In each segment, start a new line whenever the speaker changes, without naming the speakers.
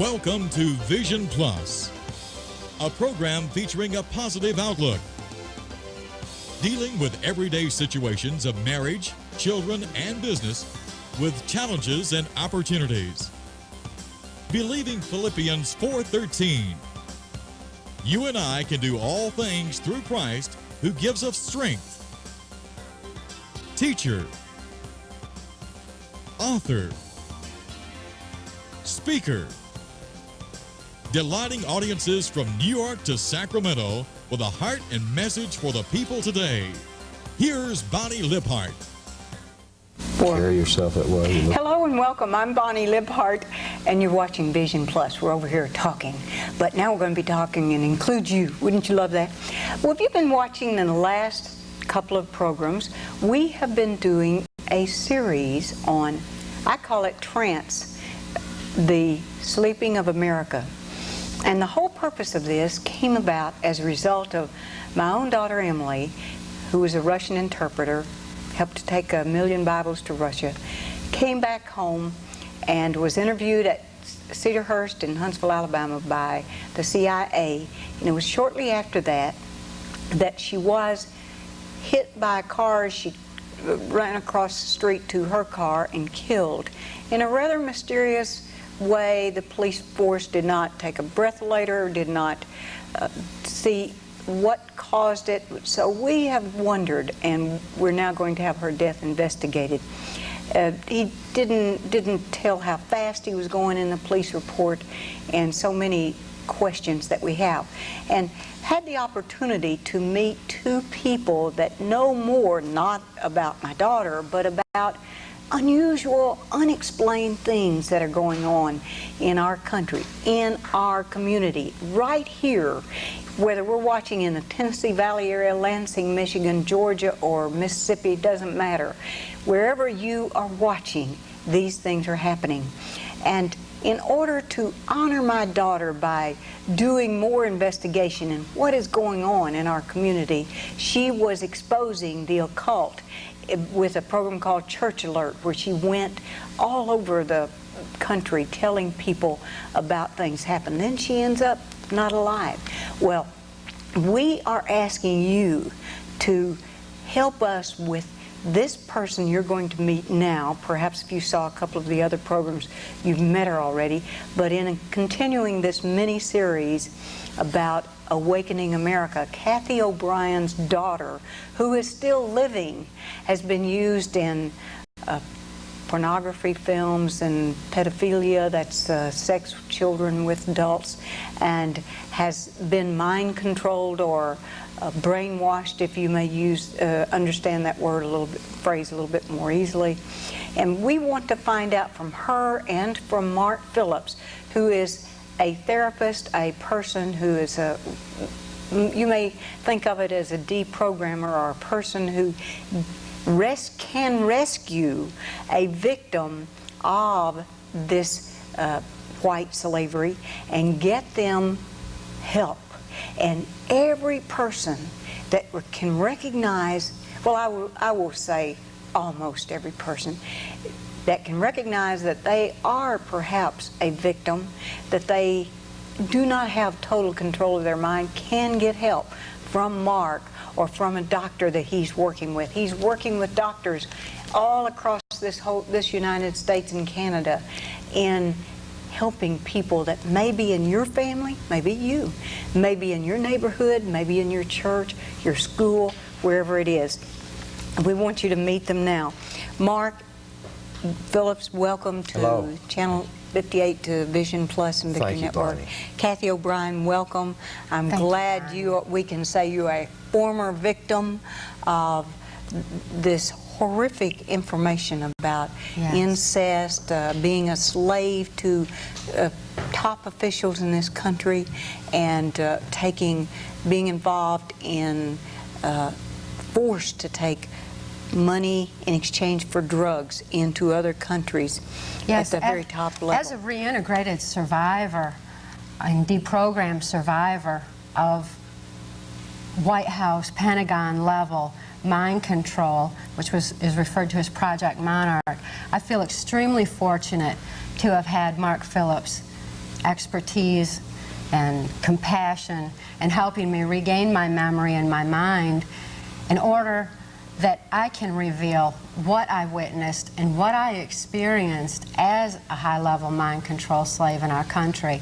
Welcome to Vision Plus, a program featuring a positive outlook, dealing with everyday situations of marriage, children, and business with challenges and opportunities. Believing Philippians 4:13. You and I can do all things through Christ who gives us strength. Teacher, author, speaker, delighting audiences from New York to Sacramento with a heart and message for the people today. Here's Bonnie Liphart.
Carry yourself that way.
Hello and welcome. I'm Bonnie Liphart, and you're watching Vision Plus. We're over here talking, but now we're going to be talking and include you. Wouldn't you love that? Well, if you've been watching in the last couple of programs, we have been doing a series on, I call it Trance, the Sleeping of America. And the whole purpose of this came about as a result of my own daughter Emily, who was a Russian interpreter, helped to take 1 million Bibles to Russia, came back home and was interviewed at Cedarhurst in Huntsville, Alabama by the CIA. And it was shortly after that that she was hit by a car. She ran across the street to her car and killed in a rather mysterious way. The police force did not take a breathalyzer, did not see what caused it. So we have wondered, and we're now going to have her death investigated. He didn't tell how fast he was going in the police report, and so many questions that we have. And had the opportunity to meet two people that know more, not about my daughter, but about unusual, unexplained things that are going on in our country, in our community, right here, whether we're watching in the Tennessee Valley area, Lansing, Michigan, Georgia, or Mississippi, doesn't matter. Wherever you are watching, these things are happening. And in order to honor my daughter by doing more investigation in what is going on in our community, she was exposing the occult with a program called Church Alert, where she went all over the country telling people about things happen. Then she ends up not alive. Well, we are asking you to help us with this person you're going to meet now. Perhaps if you saw a couple of the other programs, you've met her already. But in continuing this mini-series about Awakening America, Kathy O'Brien's daughter, who is still living, has been used in pornography films and pedophilia, that's sex with children with adults, and has been mind controlled or brainwashed, if you may use understand that word phrase a little bit more easily. And we want to find out from her and from Mark Phillips, who is a therapist, a person who is you may think of it as a deprogrammer, or a person who can rescue a victim of this white slavery and get them help. And every person that can recognize, well, I will say almost every person that can recognize that they are perhaps a victim, that they do not have total control of their mind, can get help from Mark or from a doctor that he's working with. He's working with doctors all across this United States and Canada in helping people that may be in your family, maybe you, maybe in your neighborhood, maybe in your church, your school, wherever it is. We want you to meet them now. Mark Phillips, welcome to
Hello.
Channel 58 to Vision Plus and Victory Network.
Bonnie.
Kathy O'Brien, welcome. I'm glad we can say you're a former victim of this horrific information about incest, being a slave to top officials in this country, and being involved in forced to take money in exchange for drugs into other countries at the very top level.
As a reintegrated survivor and deprogrammed survivor of White House, Pentagon level mind control, which is referred to as Project Monarch, I feel extremely fortunate to have had Mark Phillips expertise and compassion and helping me regain my memory and my mind in order that I can reveal what I witnessed and what I experienced as a high-level mind control slave in our country,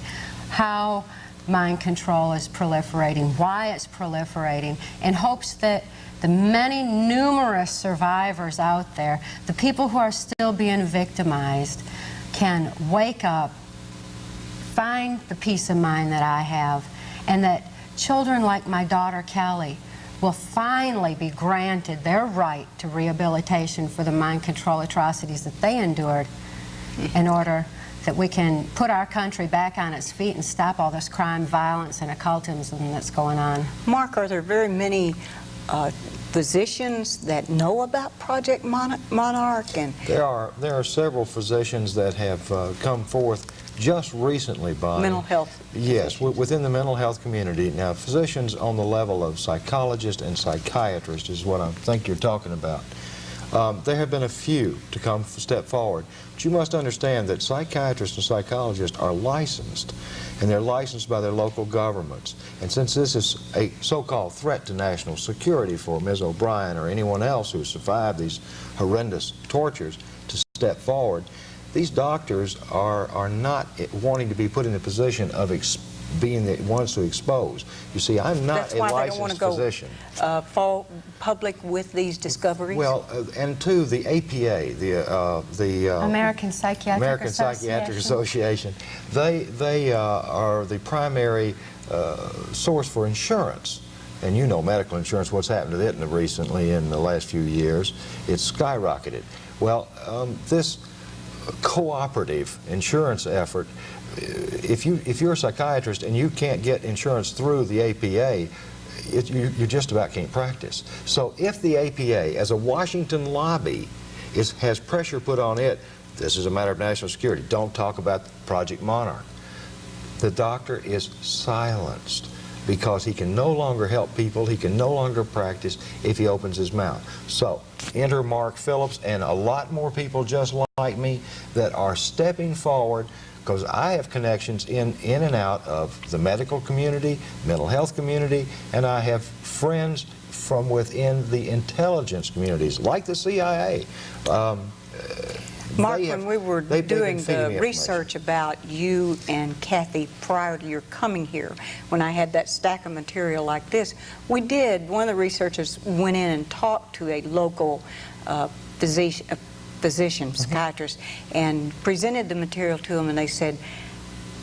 how mind control is proliferating, why it's proliferating, in hopes that the many numerous survivors out there, the people who are still being victimized, can wake up, find the peace of mind that I have, and that children like my daughter Kelly will finally be granted their right to rehabilitation for the mind control atrocities that they endured, in order that we can put our country back on its feet and stop all this crime, violence, and occultism that's going on.
Mark, are there very many physicians that know about Project Monarch? And
There are several physicians that have come forth just recently, Bonnie.
mental health?
Yes, within the mental health community. Now, physicians on the level of psychologist and psychiatrist is what I think you're talking about. There have been a few to step forward, but you must understand that psychiatrists and psychologists are licensed, and they're licensed by their local governments. And since this is a so-called threat to national security for Ms. O'Brien or anyone else who survived these horrendous tortures to step forward, these doctors are not wanting to be put in the position of being the ones to expose. You see, I'm not a licensed physician.
Fall public with these discoveries?
Well, and two, the APA, the
American Psychiatric
Association, they are the primary source for insurance. And you know medical insurance, what's happened to it recently in the last few years. It's skyrocketed. Well, this cooperative insurance effort, if you're a psychiatrist and you can't get insurance through the APA, you just about can't practice. So if the APA, as a Washington lobby, has pressure put on it, this is a matter of national security, don't talk about Project Monarch, the doctor is silenced because he can no longer help people, he can no longer practice if he opens his mouth. So enter Mark Phillips and a lot more people just like me that are stepping forward, because I have connections in and out of the medical community, mental health community, and I have friends from within the intelligence communities, like the CIA.
Mark, when we were doing the research about you and Kathy prior to your coming here, when I had that stack of material like this, one of the researchers went in and talked to a local physician, psychiatrist, and presented the material to them, and they said,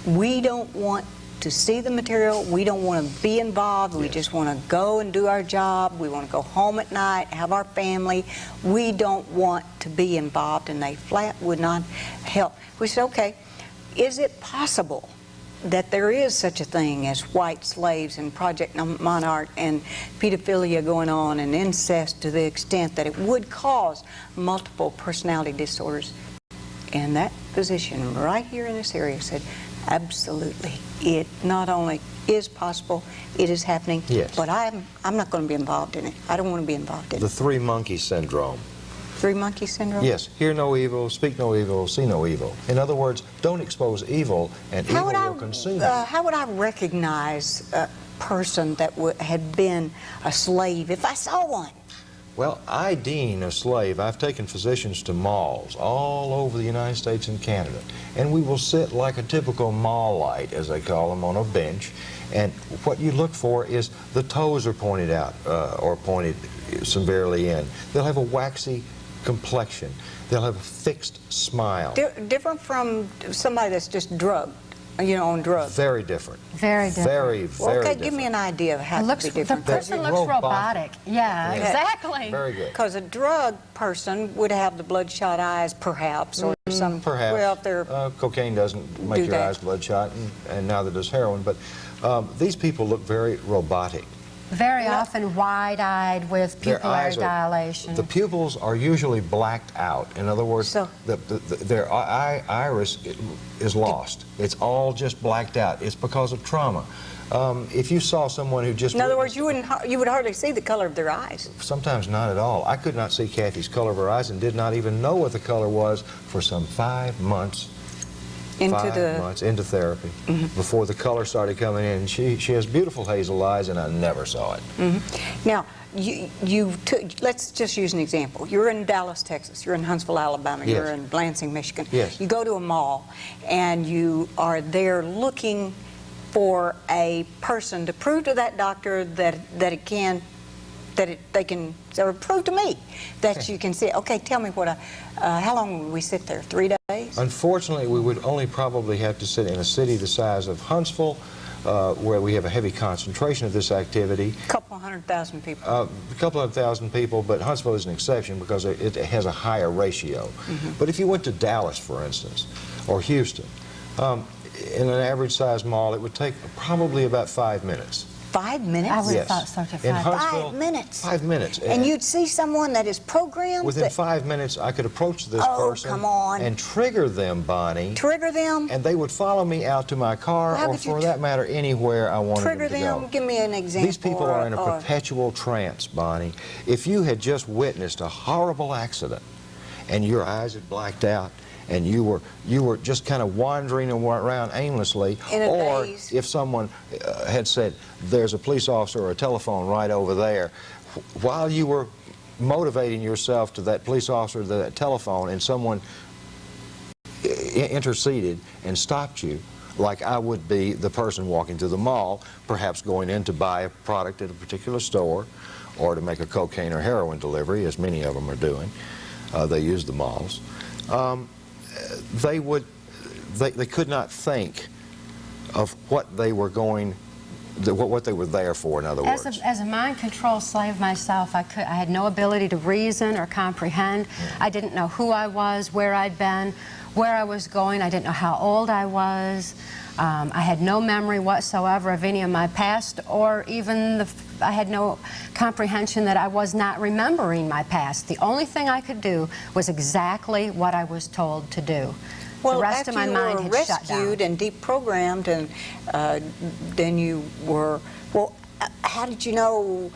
we don't want to see the material, we don't want to be involved, we just want to go and do our job, we want to go home at night, have our family, we don't want to be involved, and they flat would not help. We said, okay, is it possible that there is such a thing as white slaves and Project Monarch and pedophilia going on and incest to the extent that it would cause multiple personality disorders? And that physician right here in this area said, absolutely. It not only is possible, it is happening, but I'm not going to be involved in it. I don't want to be involved in it.
The three monkey syndrome.
Three monkey syndrome?
Yes. Hear no evil, speak no evil, see no evil. In other words, don't expose evil, and evil will consume you.
How would I recognize a person that had been a slave if I saw one?
Well, IDing a slave, I've taken physicians to malls all over the United States and Canada, and we will sit like a typical mall-lite, as they call them, on a bench, and what you look for is the toes are pointed out or pointed severely in. They'll have a waxy complexion. They'll have a fixed smile.
Different from somebody that's just drugged, you know, on drugs.
Very different.
Very different.
Very
Okay,
different.
give me an idea of how it could be different.
The person looks robotic. Yeah, exactly.
Very good.
Because a drug person would have the bloodshot eyes, perhaps, or some.
Perhaps.
Well, if they're
cocaine doesn't make your eyes bloodshot, and neither does heroin. But these people look very robotic.
Very often wide-eyed with pupillary dilation.
The pupils are usually blacked out. In other words, their iris is lost. It's all just blacked out. It's because of trauma. If you saw someone who just...
In other words, you would hardly see the color of their eyes.
Sometimes not at all. I could not see Kathy's color of her eyes and did not even know what the color was for some 5 months.
Into
5 months into therapy before the color started coming in. She has beautiful hazel eyes, and I never saw it.
Now, let's just use an example. You're in Dallas, Texas. You're in Huntsville, Alabama.
Yes.
You're in Lansing, Michigan.
Yes.
You go to a mall, and you are there looking for a person to prove to that doctor that they can or prove to me that you can see. Okay, tell me how long would we sit there? 3 days?
Unfortunately, we would only probably have to sit in a city the size of Huntsville, where we have a heavy concentration of this activity.
A couple 100,000 people.
A couple of thousand people, but Huntsville is an exception because it has a higher ratio. But if you went to Dallas, for instance, or Houston, in an average-sized mall, it would take probably about 5 minutes.
5 minutes?
I would
Yes.
have thought so to
In
5.
Huntsville,
5 minutes?
5 minutes.
And you'd see someone that is programmed
Within
that
5 minutes, I could approach this
Oh,
person
come on.
and trigger them, Bonnie,
trigger them,
and they would follow me out to my car,
Well, how
or
could you
for that matter, anywhere I wanted
trigger
them to
them.
go.
Give me an example.
These people are in a
or-
perpetual trance, Bonnie. If you had just witnessed a horrible accident and your eyes had blacked out and you were just kind of wandering around aimlessly,
In a
or
daze.
if someone had said, there's a police officer or a telephone right over there, while you were motivating yourself to that police officer, to that telephone, and someone interceded and stopped you, like I would be the person walking to the mall, perhaps going in to buy a product at a particular store, or to make a cocaine or heroin delivery, as many of them are doing. They use the malls. They could not think of what they were what they were there for, in other words.
As a mind control slave myself, I had no ability to reason or comprehend. I didn't know who I was, where I'd been, where I was going. I didn't know how old I was. I had no memory whatsoever of any of my past, or even I had no comprehension that I was not remembering my past. The only thing I could do was exactly what I was told to do.
Well,
the rest
after
of my
you
mind
were
had shut
rescued
down.
and deprogrammed, and then you were, well, how did you know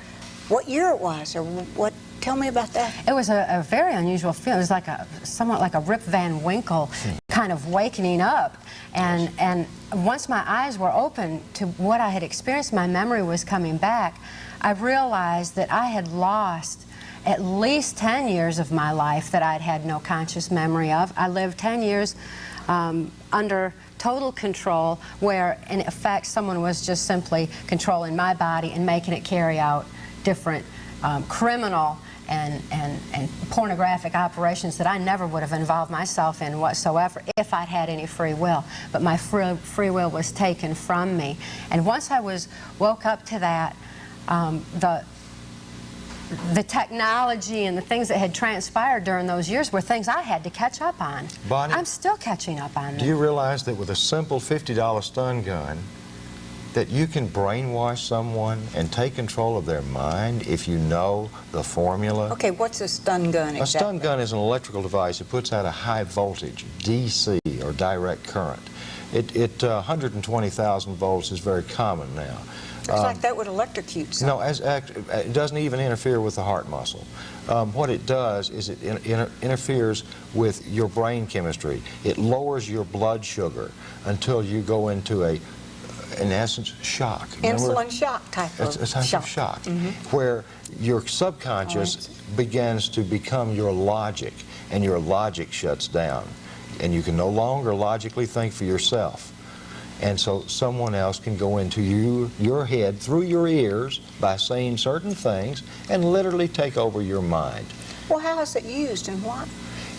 what year it was, or what? Tell me about that.
It was a very unusual feeling. It was like somewhat like a Rip Van Winkle kind of wakening up. And once my eyes were open to what I had experienced, my memory was coming back. I realized that I had lost at least 10 years of my life that I'd had no conscious memory of. I lived 10 years under total control, where in effect someone was just simply controlling my body and making it carry out different criminal and pornographic operations that I never would have involved myself in whatsoever if I'd had any free will. But my free will was taken from me. And once I woke up to that, the technology and the things that had transpired during those years were things I had to catch up on.
Bonnie,
I'm still catching up on them.
do you realize that with a simple $50 stun gun, that you can brainwash someone and take control of their mind if you know the formula?
Okay, what's a stun gun exactly?
A stun gun is an electrical device that puts out a high voltage, DC, or direct current. 120,000 volts is very common now.
Looks like that would electrocute someone.
No, it doesn't even interfere with the heart muscle. What it does is it interferes with your brain chemistry. It lowers your blood sugar until you go into in essence, shock.
Insulin shock type of
It's a type
shock.
of shock, where your subconscious begins to become your logic, and your logic shuts down, and you can no longer logically think for yourself. And so someone else can go into your head through your ears by saying certain things and literally take over your mind.
Well, how is it used and why?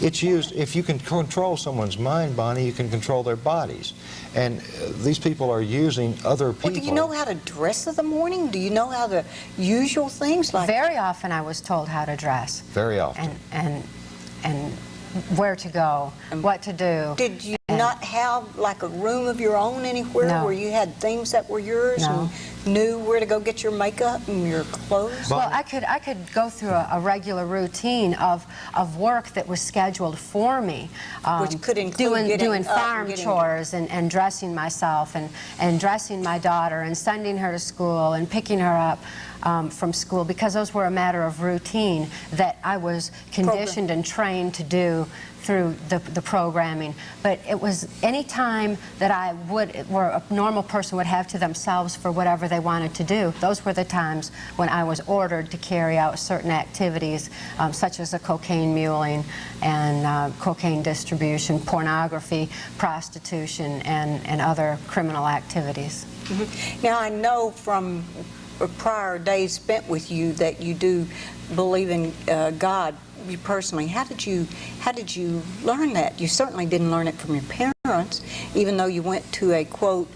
It's used, if you can control someone's mind, Bonnie, you can control their bodies. And these people are using other people.
Well, do you know how to dress in the morning? Do you know how the usual things like...
Very often I was told how to dress.
Very often.
And where to go, what to do.
Did you not have like a room of your own anywhere
No.
where you had things that were yours
No.
and knew where to go get your makeup and your clothes?
Well, I could go through a regular routine of work that was scheduled for me.
Which could include getting
doing
up and
farm
getting-
chores and dressing myself and dressing my daughter and sending her to school and picking her up from school, because those were a matter of routine that I was conditioned and trained to do through the programming. But it was any time that where a normal person would have to themselves for whatever they wanted to do, those were the times when I was ordered to carry out certain activities, such as the cocaine muling and cocaine distribution, pornography, prostitution, and other criminal activities.
Now, I know from prior days spent with you that you do believe in God. You personally, how did you learn that? You certainly didn't learn it from your parents, even though you went to a, quote,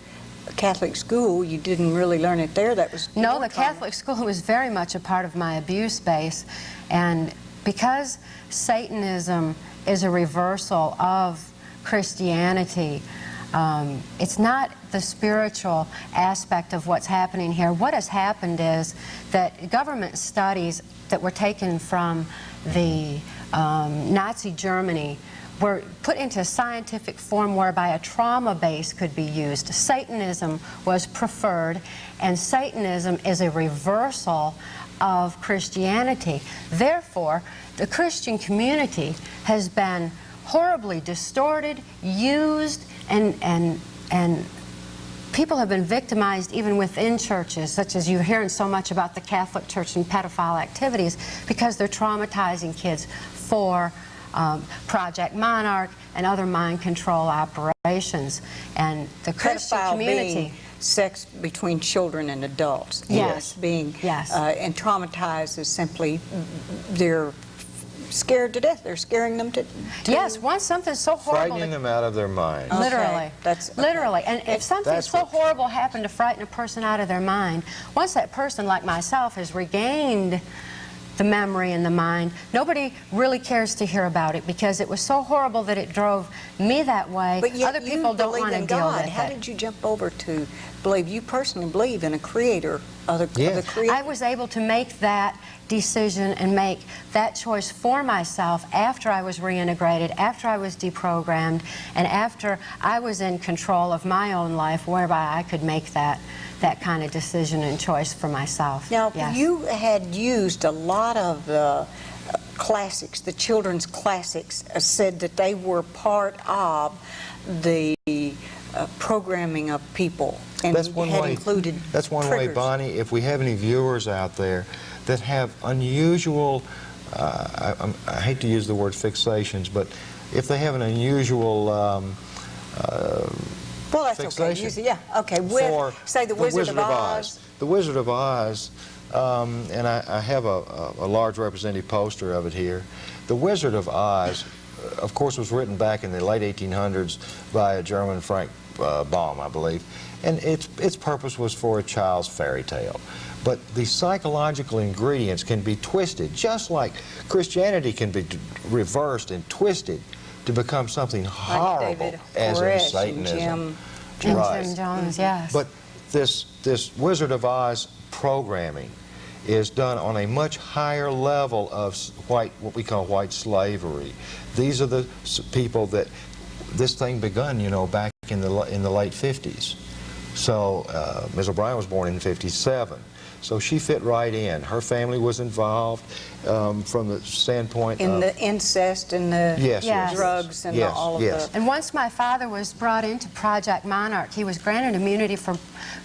Catholic school. You didn't really learn it there. That was
no,
your
the Catholic school was very much a part of my abuse base, and because Satanism is a reversal of Christianity, it's not the spiritual aspect of what's happening here. What has happened is that government studies that were taken from the Nazi Germany were put into a scientific form whereby a trauma base could be used. Satanism was preferred, and Satanism is a reversal of Christianity. Therefore, the Christian community has been horribly distorted, used, and people have been victimized even within churches, such as you're hearing so much about the Catholic Church and pedophile activities, because they're traumatizing kids for Project Monarch and other mind control operations. And the Christian
Pedophile
community...
being sex between children and adults.
Yes.
Being,
yes.
And traumatized is simply they're scared to death. They're scaring them to
Yes, once something's so horrible...
Frightening them out of their mind.
Okay.
Literally.
That's
literally. And if something
That's
so
what-
horrible happened to frighten a person out of their mind, once that person, like myself, has regained the memory and the mind, nobody really cares to hear about it, because it was so horrible that it drove me that way.
But yet
other people
you
don't
believe
want to
in
deal
God.
with
How
it.
did you jump over to believe? You personally believe in a creator of the
Yes.
creator?
I was able to make that decision and make that choice for myself after I was reintegrated, after I was deprogrammed, and after I was in control of my own life, whereby I could make that kind of decision and choice for myself.
Now,
Yes.
you had used a lot of the classics, the children's classics, said that they were part of the programming of people, and
That's one
had
way.
included
That's one way,
triggers.
Bonnie. If we have any viewers out there that have unusual, I hate to use the word fixations, but if they have an unusual
Well, that's okay.
fixation
Use it, yeah, okay.
for
Say the Wizard of Oz.
The Wizard of Oz, and I have a large representative poster of it here. The Wizard of Oz, of course, was written back in the late 1800s by a German, Frank Baum, I believe, and its purpose was for a child's fairy tale. But the psychological ingredients can be twisted, just like Christianity can be reversed and twisted to become something horrible,
David
as in
Koresh and
Satanism.
Jim.
And
Right.
Jim Jones, yes.
But this Wizard of Oz programming is done on a much higher level of what we call white slavery. These are the people that this thing begun, you know, back in the late 50s. So Ms. O'Brien was born in '57. So she fit right in. Her family was involved from the standpoint
In
of...
the incest and the
Yes,
yes.
drugs and
Yes,
all of
yes.
the...
And once my father was brought into Project Monarch, he was granted immunity from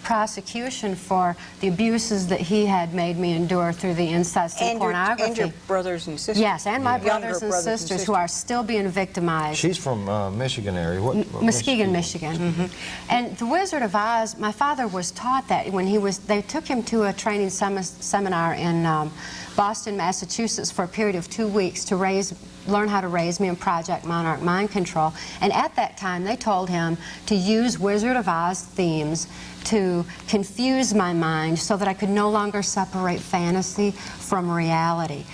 prosecution for the abuses that he had made me endure through the incest and pornography.
And your brothers and sisters.
Yes, and my
Younger
brothers and sisters who are still being victimized.
She's from Michigan area. What
Muskegon, Michigan. And the Wizard of Oz, my father was taught that when they took him to a training seminar in Boston, Massachusetts for a period of 2 weeks to learn how to raise me in Project Monarch mind control. And at that time, they told him to use Wizard of Oz themes to confuse my mind so that I could no longer separate fantasy from reality.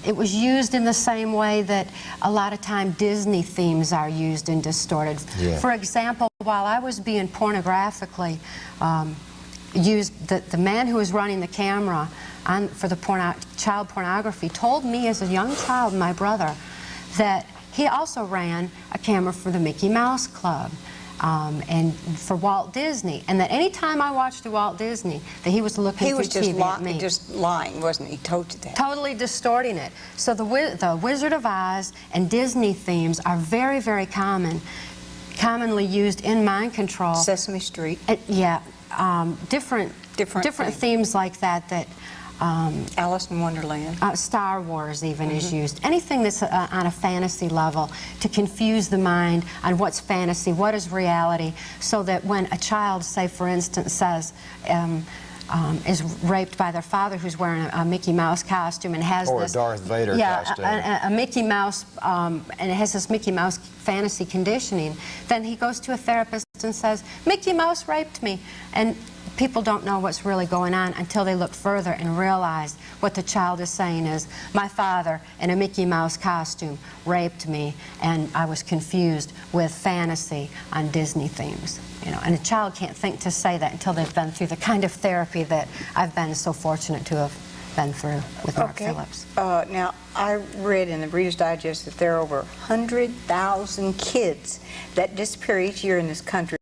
It was used in the same way that a lot of time Disney themes are used and distorted.
Yeah.
For example, while I was being pornographically the man who was running the camera for the child pornography told me as a young child, my brother, that he also ran a camera for the Mickey Mouse Club and for Walt Disney, and that any time I watched the Walt Disney, that he was looking through TV at me.
He was just lying, wasn't he? He told you that.
Totally distorting it. So the Wizard of Oz and Disney themes are very, very commonly used in mind control.
Sesame Street.
Yeah, different themes like that.
Alice in Wonderland.
Star Wars even is used. Anything that's on a fantasy level to confuse the mind on what's fantasy, what is reality, so that when a child, say for instance, says, is raped by their father who's wearing a Mickey Mouse costume and has
or
this...
a Darth Vader costume.
A Mickey Mouse, and it has this Mickey Mouse fantasy conditioning, then he goes to a therapist and says, Mickey Mouse raped me. And people don't know what's really going on until they look further and realize what the child is saying is, my father in a Mickey Mouse costume raped me, and I was confused with fantasy on Disney themes. You know, and a child can't think to say that until they've been through the kind of therapy that I've been so fortunate to have been through with Mark Phillips.
Now, I read in the Reader's Digest that there are over 100,000 kids that disappear each year in this country.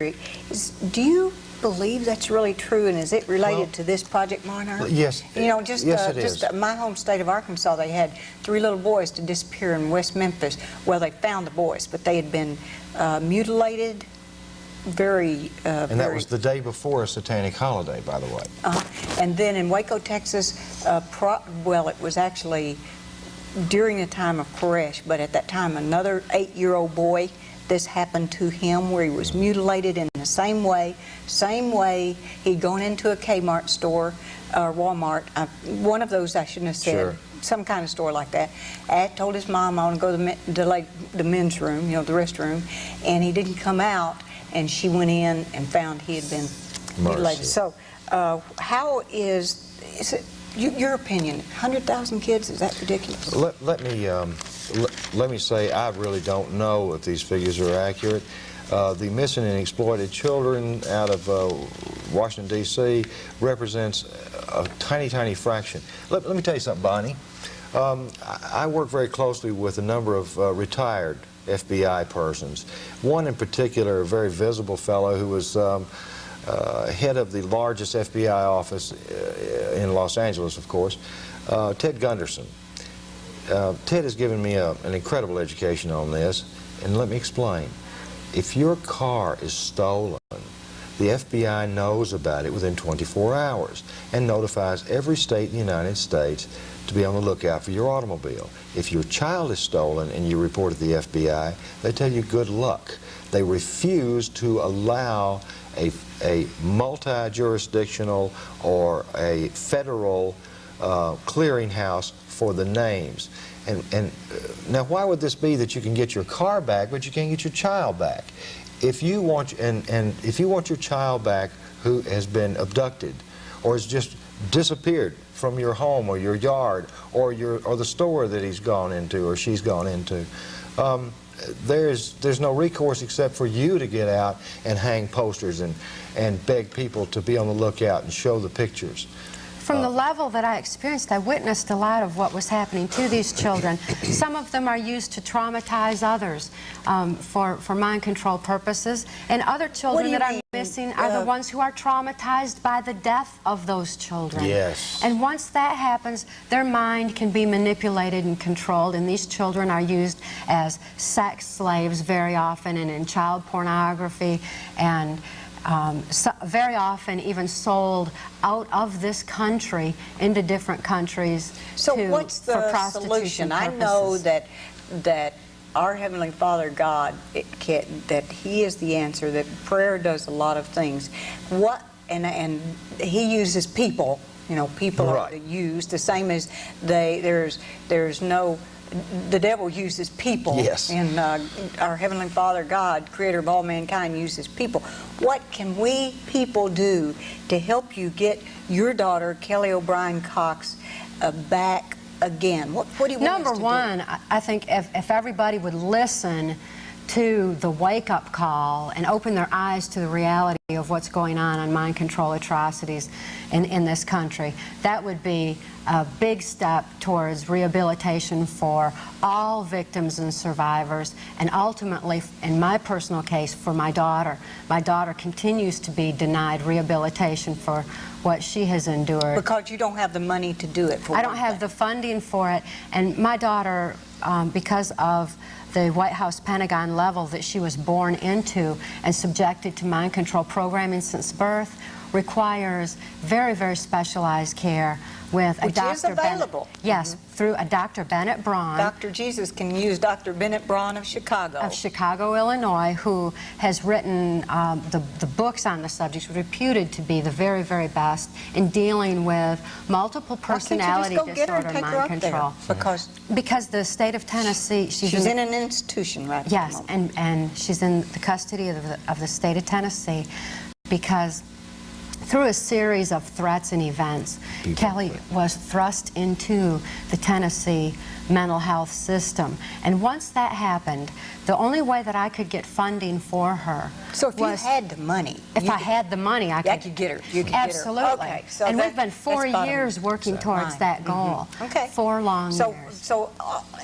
Do you believe that's really true, and is it related to this Project Monarch?
Yes.
You know, just
is.
My home state of Arkansas, they had 3 little boys to disappear in West Memphis. Well, they found the boys, but they had been mutilated. And
that was the day before a satanic holiday, by the way.
And then in Waco, Texas, well, it was actually during the time of Koresh, but at that time another 8-year-old boy, this happened to him where he was mutilated in the same way he'd gone into a Kmart store or Walmart, one of those I shouldn't have said.
Sure.
Some kind of store like that. Told his mom, I want to go to the men's room, you know, the restroom, and he didn't come out. And she went in and found he had been mutilated. So, how is it, your opinion, 100,000 kids, is that ridiculous?
Let me say I really don't know if these figures are accurate. The missing and exploited children out of Washington, D.C. represents a tiny, tiny fraction. Let me tell you something, Bonnie. I work very closely with a number of retired FBI persons. One in particular, a very visible fellow who was head of the largest FBI office in Los Angeles, of course, Ted Gunderson. Ted has given me an incredible education on this, and let me explain. If your car is stolen, the FBI knows about it within 24 hours and notifies every state in the United States to be on the lookout for your automobile. If your child is stolen and you report it to the FBI, they tell you good luck. They refuse to allow a multi-jurisdictional or a federal clearinghouse for the names. And now, why would this be that you can get your car back, but you can't get your child back? If you want, if you want your child back who has been abducted or has just disappeared from your home or your yard or the store that he's gone into or she's gone into, there's no recourse except for you to get out and hang posters and beg people to be on the lookout and show the pictures.
From the level that I experienced, I witnessed a lot of what was happening to these children. Some of them are used to traumatize others for mind control purposes, and other children that are missing are the ones who are traumatized by the death of those children.
Yes.
And once that happens, their mind can be manipulated and controlled, and these children are used as sex slaves very often, and in child pornography, and very often even sold out of this country into different countries.
So what's the solution? I know that our Heavenly Father God, that He is the answer, that prayer does a lot of things. And He uses people. You know, people are used the same as there's no. The devil uses people,
yes.
And our Heavenly Father, God, Creator of all mankind, uses people. What can we people do to help you get your daughter, Kelly O'Brien Cox, back again? What do you want us to do?
Number one, I think if everybody would listen to the wake-up call and open their eyes to the reality of what's going on mind control atrocities in this country. That would be a big step towards rehabilitation for all victims and survivors, and ultimately, in my personal case, for my daughter. My daughter continues to be denied rehabilitation for what she has endured.
Because you don't have the money to do it.
I don't have the funding for it, and my daughter, because of the White House Pentagon level that she was born into and subjected to mind control programming since birth, requires very, very specialized care with a Dr.
Which is available.
Yes, through a Dr. Bennett Braun.
Dr. Jesus can use Dr. Bennett Braun of Chicago.
Of Chicago, Illinois, who has written the books on the subject, reputed to be the very, very best in dealing with multiple personality disorder mind control. Because the state of Tennessee, she's
in an institution right at
yes,
the moment.
and she's in the custody of the state of Tennessee because through a series of threats and events, Kelly was thrust into the Tennessee mental health system. And once that happened, the only way that I could get funding for her
So if you had the money.
If I had the money, I could
get her. You could
absolutely.
Get her. Okay, so
and we've been 4 years working towards that goal.
Okay.
4 long years.
So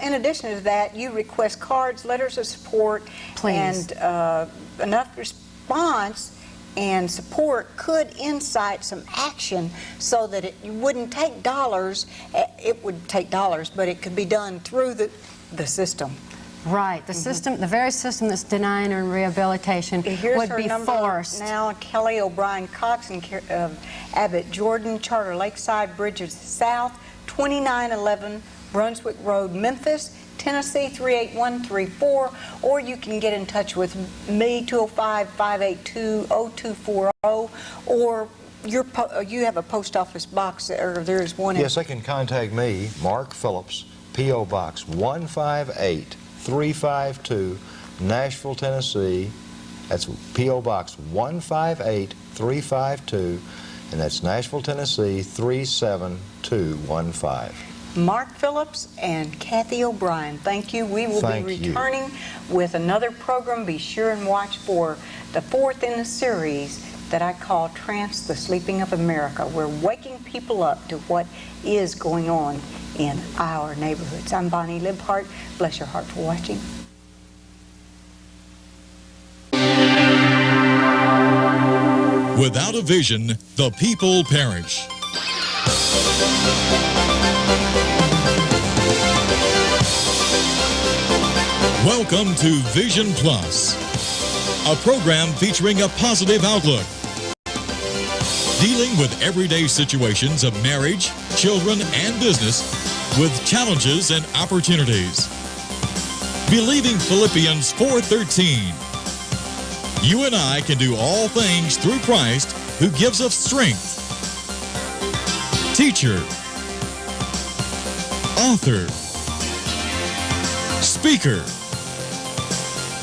in addition to that, you request cards, letters of support,
Please.
and enough response and support could incite some action so that it wouldn't take dollars. It would take dollars, but it could be done through the system.
Right, the system, the very system that's denying her rehabilitation would be forced.
Now, Kelly O'Brien Cox and Abbott Jordan, Charter Lakeside, Bridges South, 2911 Brunswick Road, Memphis, Tennessee 38134, or you can get in touch with me, 205-582-0240, or you have a post office box, or there's one.
Yes, they can contact me, Mark Phillips, P.O. Box 158352, Nashville, Tennessee. That's P.O. Box 158352, and that's Nashville, Tennessee 37215.
Mark Phillips and Kathy O'Brien, thank you. We will be returning with another program. Be sure and watch for the 4th in the series that I call Trance, the Sleeping of America. We're waking people up to what is going on in our neighborhoods. I'm Bonnie Libhart. Bless your heart for watching.
Without a vision, the people perish. Welcome to Vision Plus, a program featuring a positive outlook, dealing with everyday situations of marriage, children, and business with challenges and opportunities. Believing Philippians 4:13. You and I can do all things through Christ who gives us strength. Teacher, author, speaker,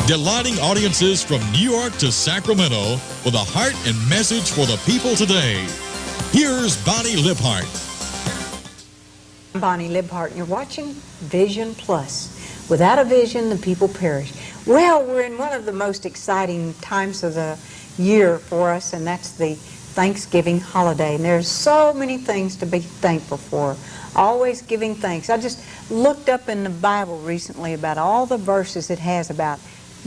delighting audiences from New York to Sacramento with a heart and message for the people today. Here's Bonnie Libhart.
I'm Bonnie Libhart, and you're watching Vision Plus. Without a vision, the people perish. Well, we're in one of the most exciting times of the year for us, and that's the Thanksgiving holiday. And there's so many things to be thankful for. Always giving thanks. I just looked up in the Bible recently about all the verses it has about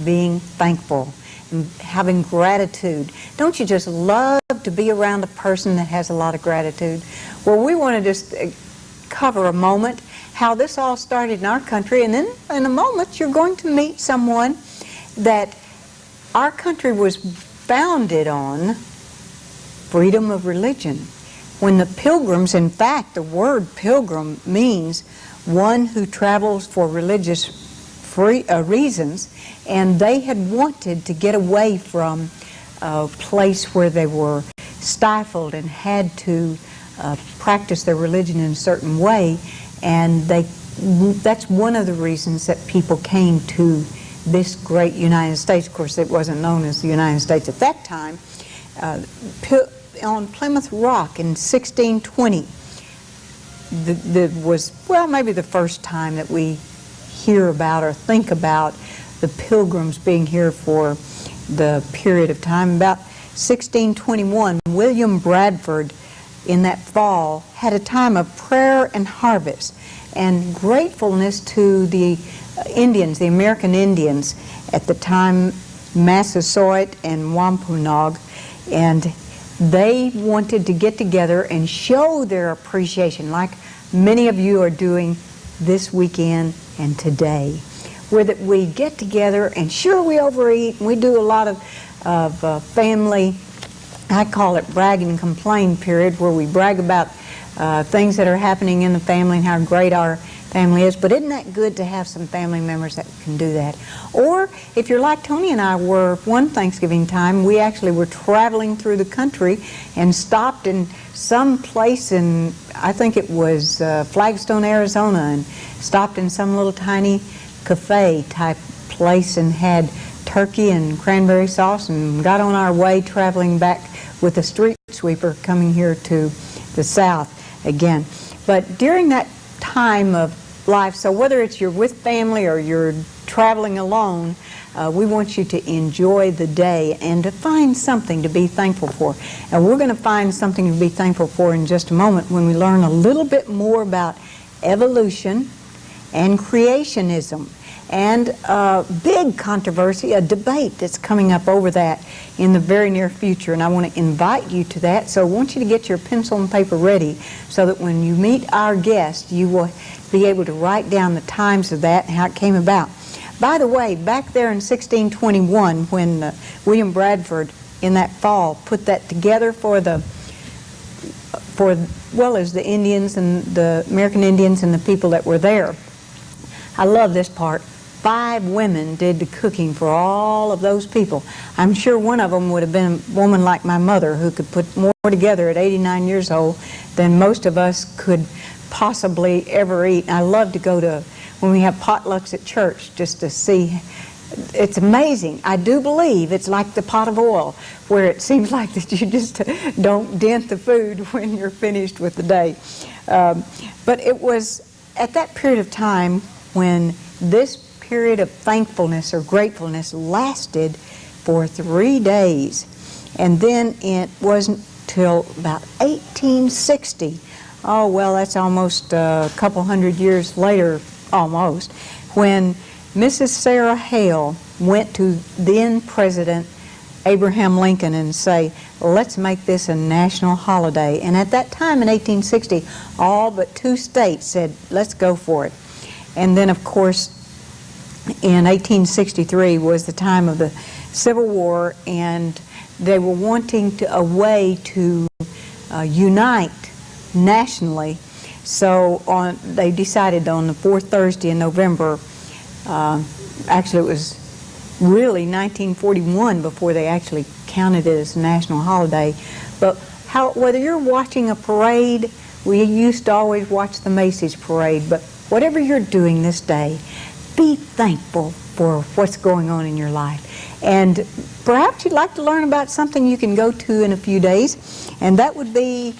being thankful and having gratitude. Don't you just love to be around a person that has a lot of gratitude? Well, we want to just cover a moment how this all started in our country, and then in a moment you're going to meet someone that our country was founded on freedom of religion. When the Pilgrims, in fact, the word pilgrim means one who travels for religious reasons, and they had wanted to get away from a place where they were stifled and had to practice their religion in a certain way, and that's one of the reasons that people came to this great United States. Of course, it wasn't known as the United States at that time. On Plymouth Rock in 1620, was, well, maybe the first time that we hear about or think about the Pilgrims being here for the period of time. About 1621, William Bradford in that fall had a time of prayer and harvest and gratefulness to the Indians, the American Indians at the time, Massasoit and Wampanoag, and they wanted to get together and show their appreciation, like many of you are doing this weekend and today, where that we get together and sure we overeat and we do a lot of family, I call it brag and complain period, where we brag about things that are happening in the family and how great our family is. But isn't that good to have some family members that can do that? Or if you're like Tony and I were one Thanksgiving time, we actually were traveling through the country and stopped in some place in, I think it was Flagstone, Arizona, and stopped in some little tiny cafe type place and had turkey and cranberry sauce and got on our way traveling back with a street sweeper coming here to the south again. But during that time of life, so whether it's you're with family or you're traveling alone, we want you to enjoy the day and to find something to be thankful for. And we're going to find something to be thankful for in just a moment when we learn a little bit more about evolution and creationism, and a big controversy, a debate that's coming up over that in the very near future. And I want to invite you to that. So I want you to get your pencil and paper ready so that when you meet our guest, you will be able to write down the times of that and how it came about. By the way, back there in 1621, when William Bradford in that fall put that together for well as the Indians and the American Indians and the people that were there, I love this part. 5 women did the cooking for all of those people. I'm sure one of them would have been a woman like my mother who could put more together at 89 years old than most of us could possibly ever eat. And I love to go to, when we have potlucks at church, just to see. It's amazing. I do believe it's like the pot of oil, where it seems like that you just don't dent the food when you're finished with the day. But it was at that period of time when this period of thankfulness or gratefulness lasted for 3 days. And then it wasn't till about 1860, oh well, that's almost a couple hundred years later, almost, when Mrs. Sarah Hale went to then President Abraham Lincoln and say, let's make this a national holiday. And at that time in 1860, all but 2 states said, let's go for it. And then, of course, in 1863 was the time of the Civil War, and they were wanting a way to unite nationally. So they decided on the 4th Thursday in November, actually it was really 1941 before they actually counted it as a national holiday. But whether you're watching a parade, we used to always watch the Macy's parade, but whatever you're doing this day, be thankful for what's going on in your life. And perhaps you'd like to learn about something you can go to in a few days, and that would be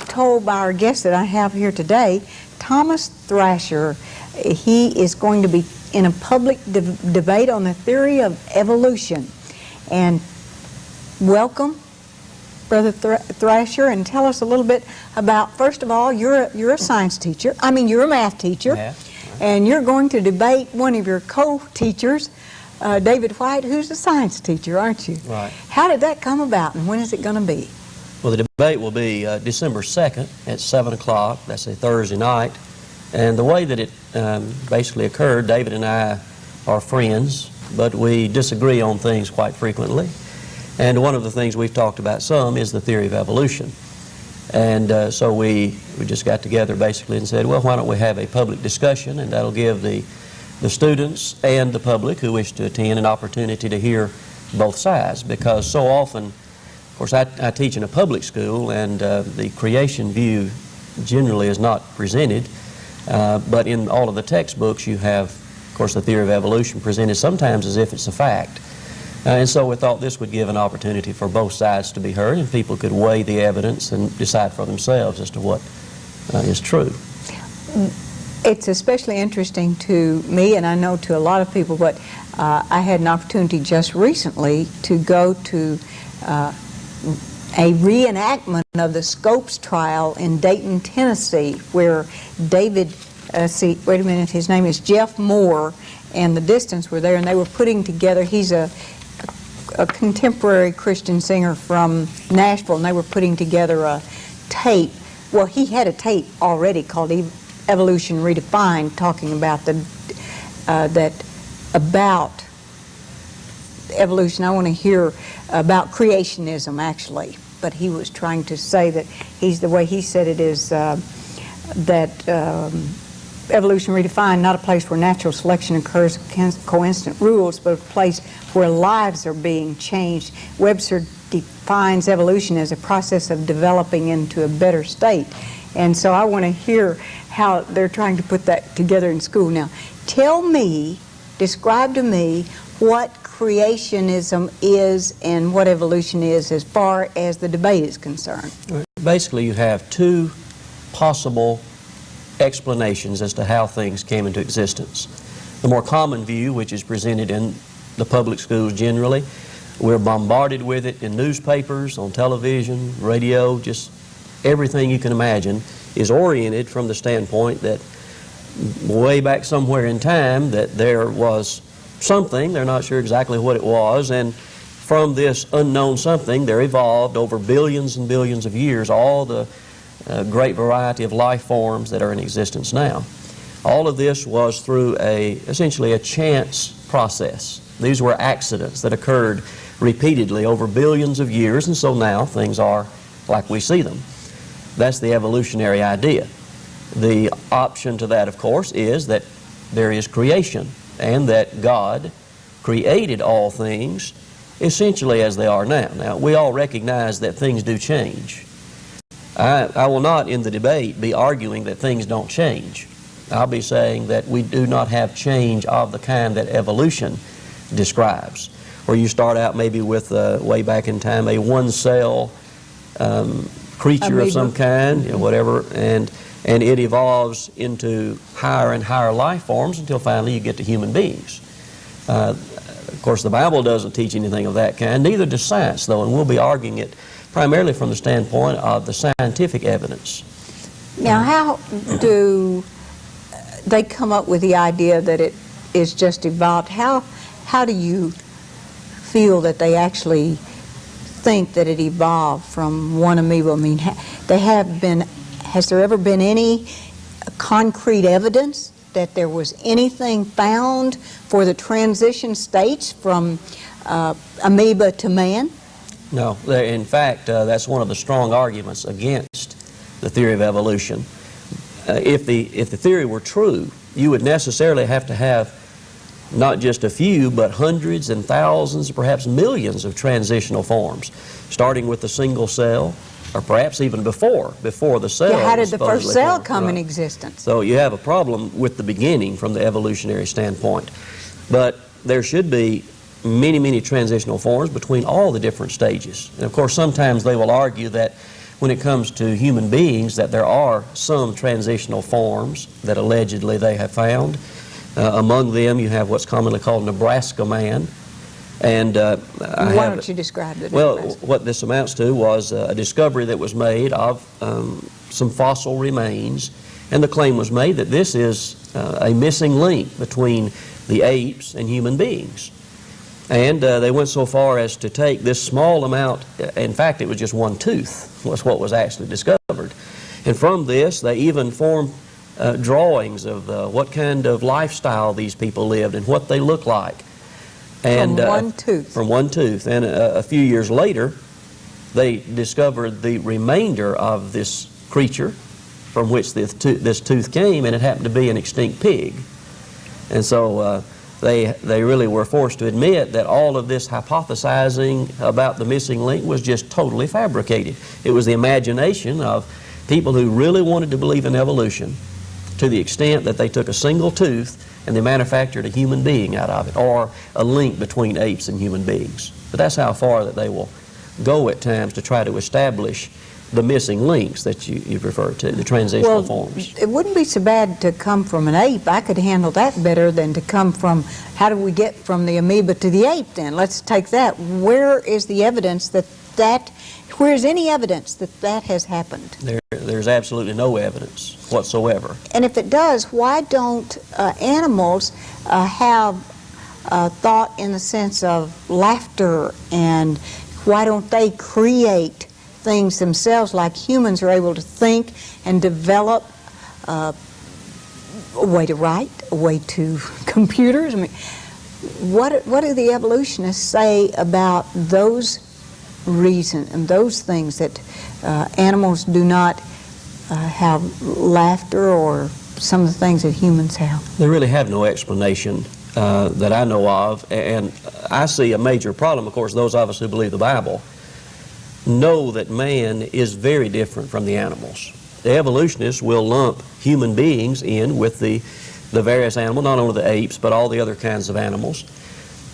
told by our guest that I have here today, Thomas Thrasher. He is going to be in a public debate on the theory of evolution. And welcome, Brother Thrasher, and tell us a little bit about, first of all, you're a science teacher. I mean, you're a math teacher. Math. And you're going to debate one of your co-teachers, David White, who's a science teacher, aren't you?
Right.
How did that come about, and when is it going to be?
Well, the debate will be December 2nd at 7 o'clock. That's a Thursday night. And the way that it basically occurred, David and I are friends, but we disagree on things quite frequently. And one of the things we've talked about some is the theory of evolution. And so we just got together basically and said, well, why don't we have a public discussion, and that'll give the students and the public who wish to attend an opportunity to hear both sides. Because so often, of course, I teach in a public school, and the creation view generally is not presented. But in all of the textbooks, you have, of course, the theory of evolution presented sometimes as if it's a fact. And so we thought this would give an opportunity for both sides to be heard, and people could weigh the evidence and decide for themselves as to what is true.
It's especially interesting to me, and I know to a lot of people, but I had an opportunity just recently to go to a reenactment of the Scopes trial in Dayton, Tennessee, where David, wait a minute, his name is Jeff Moore, and the Distance were there, and they were putting together, he's a contemporary Christian singer from Nashville, and they were putting together a tape. Well, he had a tape already called Evolution Redefined, talking about about evolution. I want to hear about creationism, actually, but he was trying to say that the way he said it is that evolution redefined, not a place where natural selection occurs against coincident rules, but a place where lives are being changed. Webster defines evolution as a process of developing into a better state. And so I want to hear how they're trying to put that together in school. Now, describe to me what creationism is and what evolution is as far as the debate is concerned.
Basically, you have two possible explanations as to how things came into existence. The more common view, which is presented in the public schools generally, we're bombarded with it in newspapers, on television, radio, just everything you can imagine, is oriented from the standpoint that way back somewhere in time that there was something, they're not sure exactly what it was, and from this unknown something there evolved over billions and billions of years all the great variety of life forms that are in existence now. All of this was through essentially a chance process. These were accidents that occurred repeatedly over billions of years, and so now things are like we see them. That's the evolutionary idea. The option to that, of course, is that there is creation and that God created all things essentially as they are now. Now, we all recognize that things do change. I will not in the debate be arguing that things don't change. I'll be saying that we do not have change of the kind that evolution describes, where you start out maybe with, way back in time, a one-cell creature of some kind, you know, whatever, and it evolves into higher and higher life forms until finally you get to human beings. Of course, the Bible doesn't teach anything of that kind, neither does science, though, and we'll be arguing it primarily from the standpoint of the scientific evidence.
Now, how do they come up with the idea that it is just evolved? How do you feel that they actually think that it evolved from one amoeba? I mean, has there ever been any concrete evidence that there was anything found for the transition states from amoeba to man?
No. In fact, that's one of the strong arguments against the theory of evolution. If the theory were true, you would necessarily have to have not just a few, but hundreds and thousands, perhaps millions of transitional forms, starting with the single cell, or perhaps even before the cell.
Yeah, how did the first cell
formed,
come in
right.
existence?
So you have a problem with the beginning from the evolutionary standpoint. But there should be many, many transitional forms between all the different stages. And of course, sometimes they will argue that when it comes to human beings that there are some transitional forms that allegedly they have found. Among them, you have what's commonly called Nebraska man. And
why don't you describe it?
Well, what this amounts to was a discovery that was made of some fossil remains, and the claim was made that this is a missing link between the apes and human beings. And they went so far as to take this small amount, in fact it was just one tooth was what was actually discovered. And from this they even formed drawings of what kind of lifestyle these people lived and what they looked like. And,
from one tooth?
From one tooth. And a few years later they discovered the remainder of this creature from which this tooth came, and it happened to be an extinct pig. And so they really were forced to admit that all of this hypothesizing about the missing link was just totally fabricated. It was the imagination of people who really wanted to believe in evolution to the extent that they took a single tooth and they manufactured a human being out of it, or a link between apes and human beings. But that's how far that they will go at times to try to establish the missing links that you've referred to, the transitional forms.
It wouldn't be so bad to come from an ape. I could handle that better than to come from, how do we get from the amoeba to the ape then? Let's take that. Where is the evidence where is any evidence that has happened?
There's absolutely no evidence whatsoever.
And if it does, why don't animals have thought in the sense of laughter, and why don't they create things themselves like humans are able to think and develop a way to write, a way to computers? I mean, what do the evolutionists say about those reasons and those things that animals do not have laughter, or some of the things that humans have?
They really have no explanation that I know of, and I see a major problem. Of course, those of us who believe the Bible know that man is very different from the animals. The evolutionists will lump human beings in with the various animals, not only the apes, but all the other kinds of animals.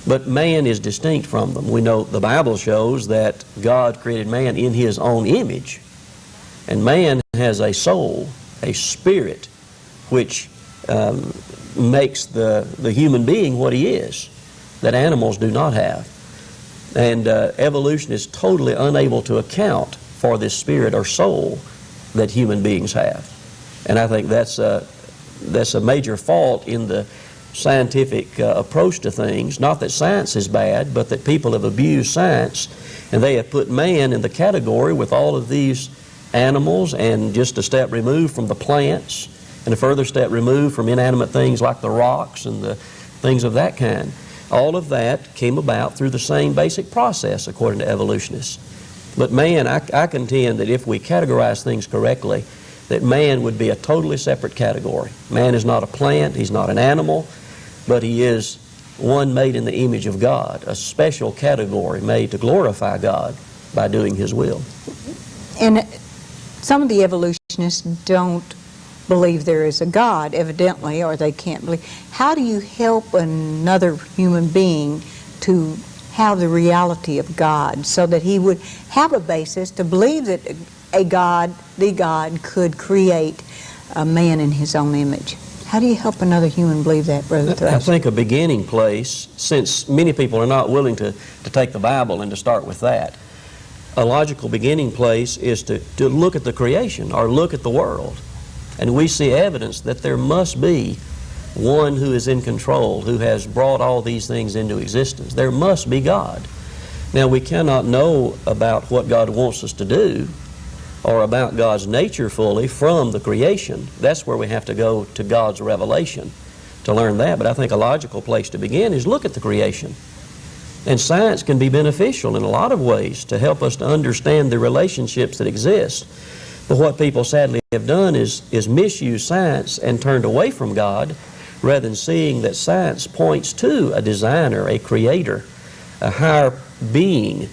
But man is distinct from them. We know the Bible shows that God created man in his own image. And man has a soul, a spirit, which makes the human being what he is, that animals do not have. And evolution is totally unable to account for this spirit or soul that human beings have. And I think that's a major fault in the scientific approach to things. Not that science is bad, but that people have abused science, and they have put man in the category with all of these animals, and just a step removed from the plants, and a further step removed from inanimate things like the rocks and the things of that kind. All of that came about through the same basic process, according to evolutionists. But man, I contend that if we categorize things correctly, that man would be a totally separate category. Man is not a plant, he's not an animal, but he is one made in the image of God, a special category made to glorify God by doing his will.
And some of the evolutionists don't believe there is a God, evidently, or they can't believe. How do you help another human being to have the reality of God so that he would have a basis to believe that a God, the God, could create a man in his own image? How do you help another human believe that, Brother Thrasher?
I think a beginning place, since many people are not willing to take the Bible and to start with that, a logical beginning place is to look at the creation, or look at the world. And we see evidence that there must be one who is in control, who has brought all these things into existence. There must be God. Now, we cannot know about what God wants us to do or about God's nature fully from the creation. That's where we have to go to God's revelation to learn that. But I think a logical place to begin is look at the creation. And science can be beneficial in a lot of ways to help us to understand the relationships that exist. But what people sadly have done is misuse science and turned away from God, rather than seeing that science points to a designer, a creator, a higher being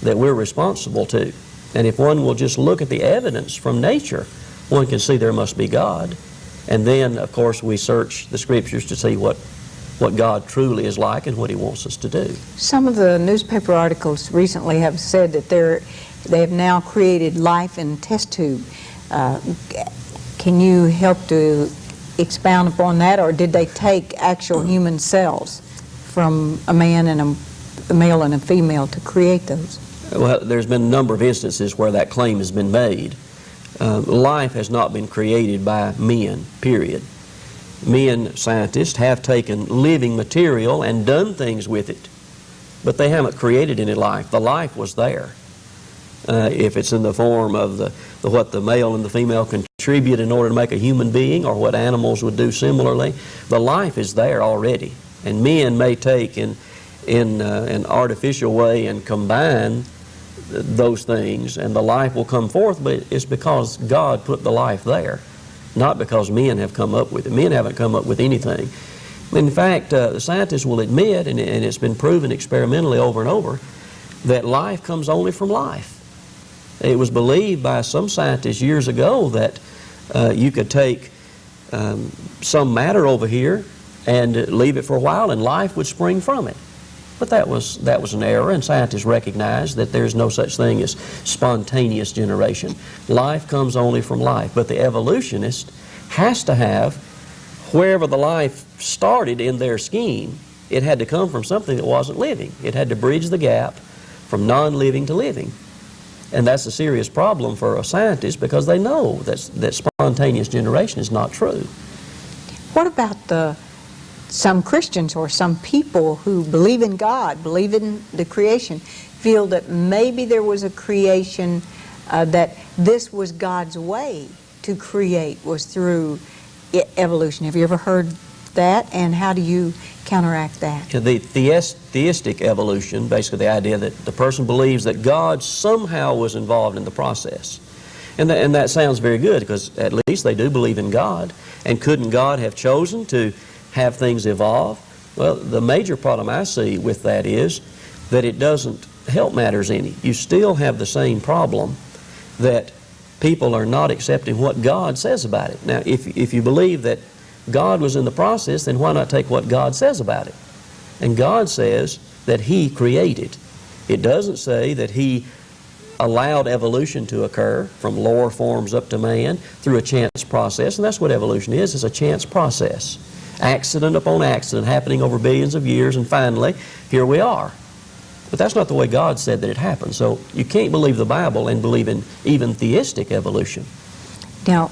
that we're responsible to. And if one will just look at the evidence from nature, one can see there must be God. And then, of course, we search the Scriptures to see what God truly is like and what He wants us to do.
Some of the newspaper articles recently have said that they have now created life in a test tube. Can you help to expound upon that, or did they take actual human cells from a man and a male and a female to create those?
Well, there's been a number of instances where that claim has been made. Life has not been created by men, period. Men, scientists, have taken living material and done things with it, but they haven't created any life. The life was there. If it's in the form of what the male and the female contribute in order to make a human being, or what animals would do similarly, the life is there already. And men may take in an artificial way and combine those things, and the life will come forth, but it's because God put the life there, not because men have come up with it. Men haven't come up with anything. In fact, the scientists will admit, and it's been proven experimentally over and over, that life comes only from life. It was believed by some scientists years ago that you could take some matter over here and leave it for a while, and life would spring from it. But that was an error, and scientists recognize that there's no such thing as spontaneous generation. Life comes only from life, but the evolutionist has to have, wherever the life started in their scheme, it had to come from something that wasn't living. It had to bridge the gap from non-living to living. And that's a serious problem for a scientist, because they know that spontaneous generation is not true.
What about some Christians or some people who believe in God, believe in the creation, feel that maybe there was a creation, that this was God's way to create, was through evolution? Have you ever heard that, and how do you counteract that?
The theistic evolution, basically the idea that the person believes that God somehow was involved in the process. And that sounds very good, because at least they do believe in God. And couldn't God have chosen to have things evolve? Well, the major problem I see with that is that it doesn't help matters any. You still have the same problem, that people are not accepting what God says about it. Now, if you believe that God was in the process, then why not take what God says about it? And God says that He created. It doesn't say that He allowed evolution to occur from lower forms up to man through a chance process, and that's what evolution is. It's a chance process. Accident upon accident happening over billions of years, and finally, here we are. But that's not the way God said that it happened. So you can't believe the Bible and believe in even theistic evolution.
Now,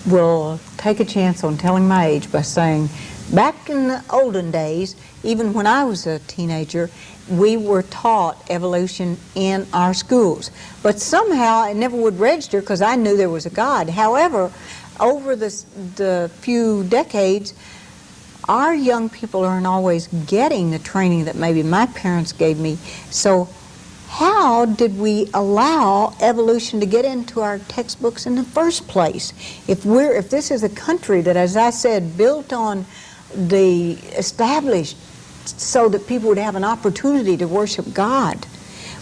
we'll take a chance on telling my age by saying, back in the olden days, even when I was a teenager, we were taught evolution in our schools. But somehow it never would register, because I knew there was a God. However, over the few decades, our young people aren't always getting the training that maybe my parents gave me. So how did we allow evolution to get into our textbooks in the first place? If this is a country that, as I said, built on the established so that people would have an opportunity to worship God,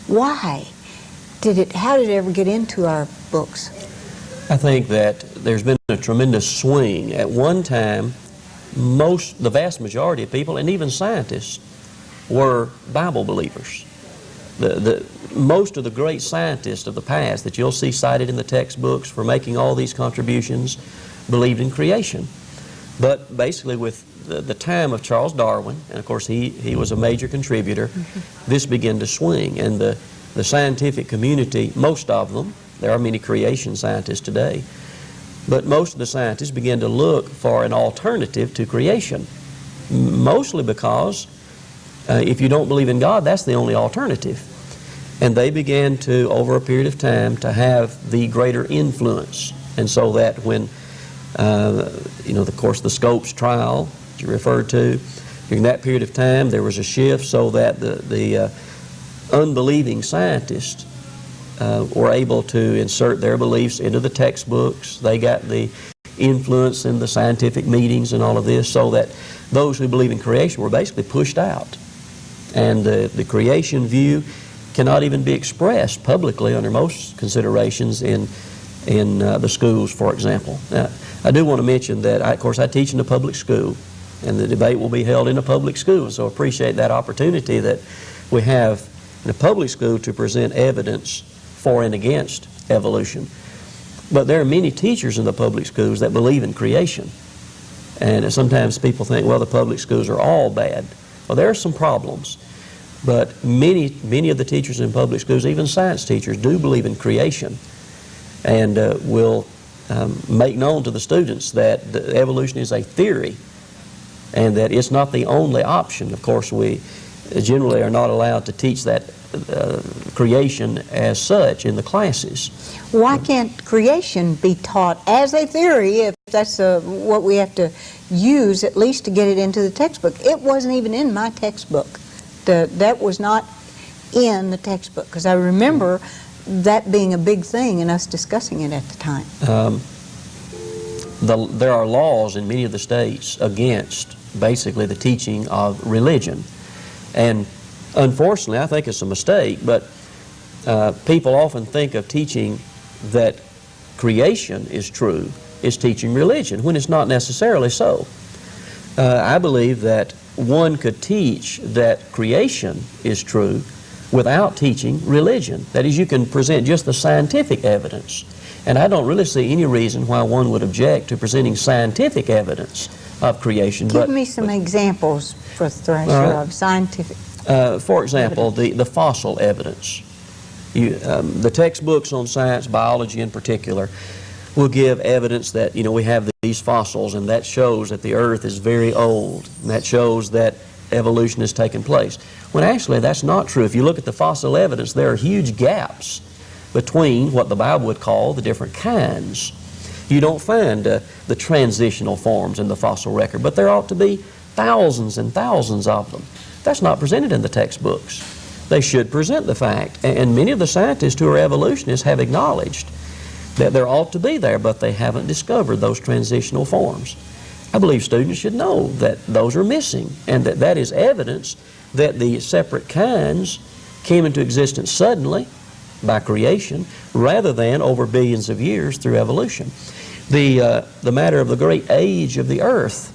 how did it ever get into our books?
I think that there's been a tremendous swing. At one time, the vast majority of people, and even scientists, were Bible believers. Most of the great scientists of the past that you'll see cited in the textbooks for making all these contributions believed in creation. But basically with the time of Charles Darwin, and of course he was a major contributor, this began to swing. And the scientific community, most of them, there are many creation scientists today, but most of the scientists began to look for an alternative to creation, mostly because if you don't believe in God, that's the only alternative. And they began to, over a period of time, to have the greater influence. And so that when, of course, the Scopes trial that you referred to, during that period of time, there was a shift so that the unbelieving scientists were able to insert their beliefs into the textbooks. They got the influence in the scientific meetings and all of this, so that those who believe in creation were basically pushed out. And the creation view cannot even be expressed publicly under most considerations in the schools, for example. Now, I do want to mention that, of course, I teach in a public school, and the debate will be held in a public school, so I appreciate that opportunity that we have in a public school to present evidence for and against evolution. But there are many teachers in the public schools that believe in creation. And sometimes people think, well, the public schools are all bad. Well, there are some problems. But many of the teachers in public schools, even science teachers, do believe in creation, and will make known to the students that evolution is a theory and that it's not the only option. Of course, we generally are not allowed to teach that creation as such in the classes.
Why can't creation be taught as a theory, if that's what we have to use at least to get it into the textbook? It wasn't even in my textbook. That was not in the textbook, because I remember that being a big thing and us discussing it at the time.
There are laws in many of the states against basically the teaching of religion. And unfortunately, I think it's a mistake, but people often think of teaching that creation is true is teaching religion, when it's not necessarily so. I believe that one could teach that creation is true without teaching religion. That is, you can present just the scientific evidence. And I don't really see any reason why one would object to presenting scientific evidence of creation.
Give me some examples, Professor Thrasher,
right.
of scientific.
For example, the fossil evidence. The textbooks on science, biology in particular, will give evidence that, we have these fossils, and that shows that the Earth is very old, and that shows that evolution has taken place. When actually that's not true. If you look at the fossil evidence, there are huge gaps between what the Bible would call the different kinds. You don't find the transitional forms in the fossil record, but there ought to be thousands and thousands of them. That's not presented in the textbooks. They should present the fact, and many of the scientists who are evolutionists have acknowledged that there ought to be there, but they haven't discovered those transitional forms. I believe students should know that those are missing, and that is evidence that the separate kinds came into existence suddenly by creation rather than over billions of years through evolution. The matter of the great age of the Earth,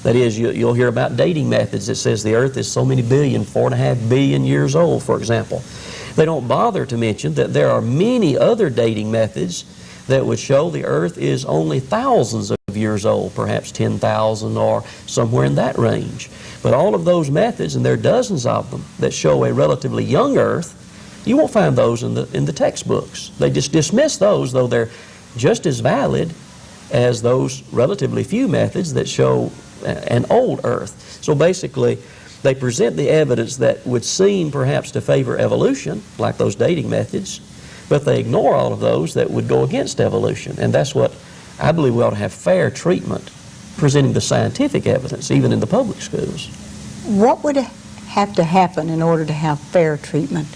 that is, you'll hear about dating methods that says the Earth is so many billion, 4.5 billion years old, for example. They don't bother to mention that there are many other dating methods that would show the Earth is only thousands of years old, perhaps 10,000 or somewhere in that range. But all of those methods, and there are dozens of them, that show a relatively young Earth, you won't find those in the textbooks. They just dismiss those, though they're just as valid as those relatively few methods that show an old Earth. So basically, they present the evidence that would seem perhaps to favor evolution, like those dating methods, but they ignore all of those that would go against evolution. And that's what I believe we ought to have fair treatment, presenting the scientific evidence, even in the public schools.
What would have to happen in order to have fair treatment?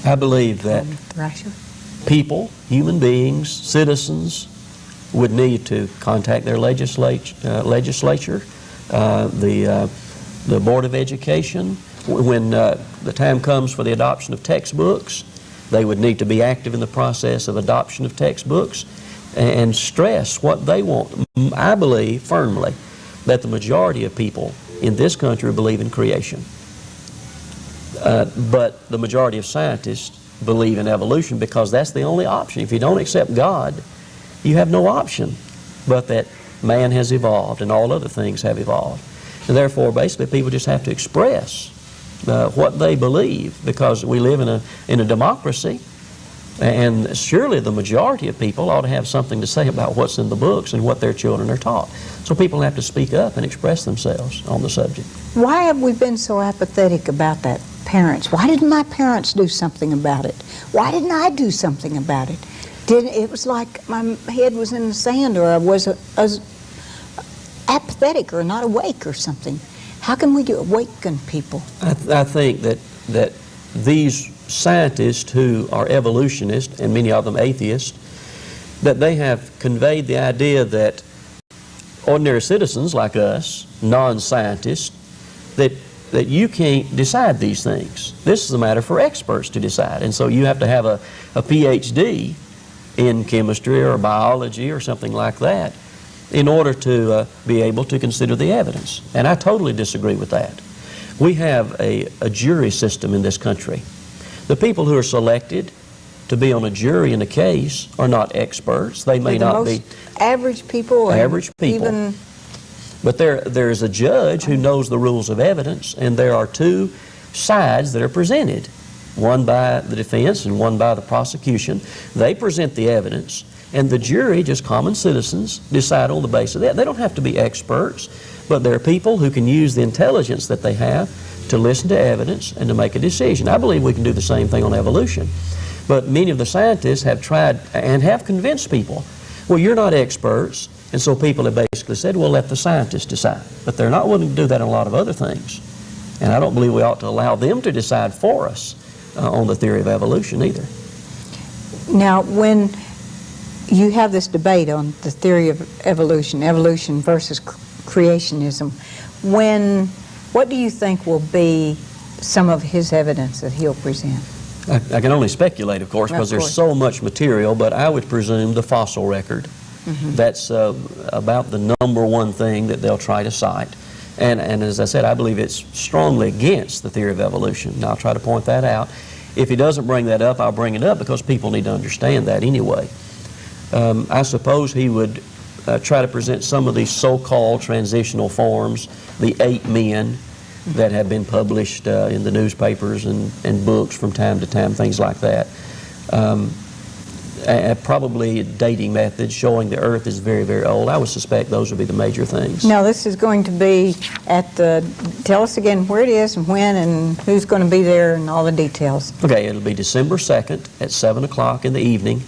I believe that
Thrasher?
people, human beings, citizens, would need to contact their legislature, the Board of Education. When the time comes for the adoption of textbooks, they would need to be active in the process of adoption of textbooks and stress what they want. I believe firmly that the majority of people in this country believe in creation. But the majority of scientists believe in evolution because that's the only option. If you don't accept God, you have no option but that man has evolved and all other things have evolved. And therefore, basically, people just have to express what they believe, because we live in a democracy, and surely the majority of people ought to have something to say about what's in the books and what their children are taught. So people have to speak up and express themselves on the subject.
Why have we been so apathetic about that? Parents, why didn't my parents do something about it? Why didn't I do something about it? It was like my head was in the sand, or I was apathetic or not awake or something. How can we awaken people?
I think that these scientists who are evolutionists, and many of them atheists, that they have conveyed the idea that ordinary citizens like us, non-scientists, that you can't decide these things. This is a matter for experts to decide. And so you have to have a PhD in chemistry or biology or something like that in order to be able to consider the evidence. And I totally disagree with that. We have a jury system in this country. The people who are selected to be on a jury in a case are not experts. They may not be
average people.
Average people.
Even
but there is a judge who knows the rules of evidence, and there are two sides that are presented, one by the defense and one by the prosecution. They present the evidence, and the jury, just common citizens, decide on the basis of that. They don't have to be experts, but they're people who can use the intelligence that they have to listen to evidence and to make a decision. I believe we can do the same thing on evolution. But many of the scientists have tried and have convinced people, well, you're not experts, and so people have basically said, well, let the scientists decide. But they're not willing to do that on a lot of other things. And I don't believe we ought to allow them to decide for us on the theory of evolution either.
now, when you have this debate on the theory of evolution versus creationism, what do you think will be some of his evidence that he'll present?
I can only speculate, of course, because there's so much material, but I would presume the fossil record. Mm-hmm. That's about the number one thing that they'll try to cite. And as I said, I believe it's strongly against the theory of evolution. And I'll try to point that out. If he doesn't bring that up, I'll bring it up because people need to understand that anyway. I suppose he would try to present some of these so-called transitional forms, the 8 men that have been published in the newspapers and books from time to time, things like that. Probably dating methods showing the Earth is very, very old. I would suspect those would be the major things.
Now, this is going to be at the, tell us again where it is and when and who's going to be there and all the details.
Okay, it'll be December 2nd at 7 o'clock in the evening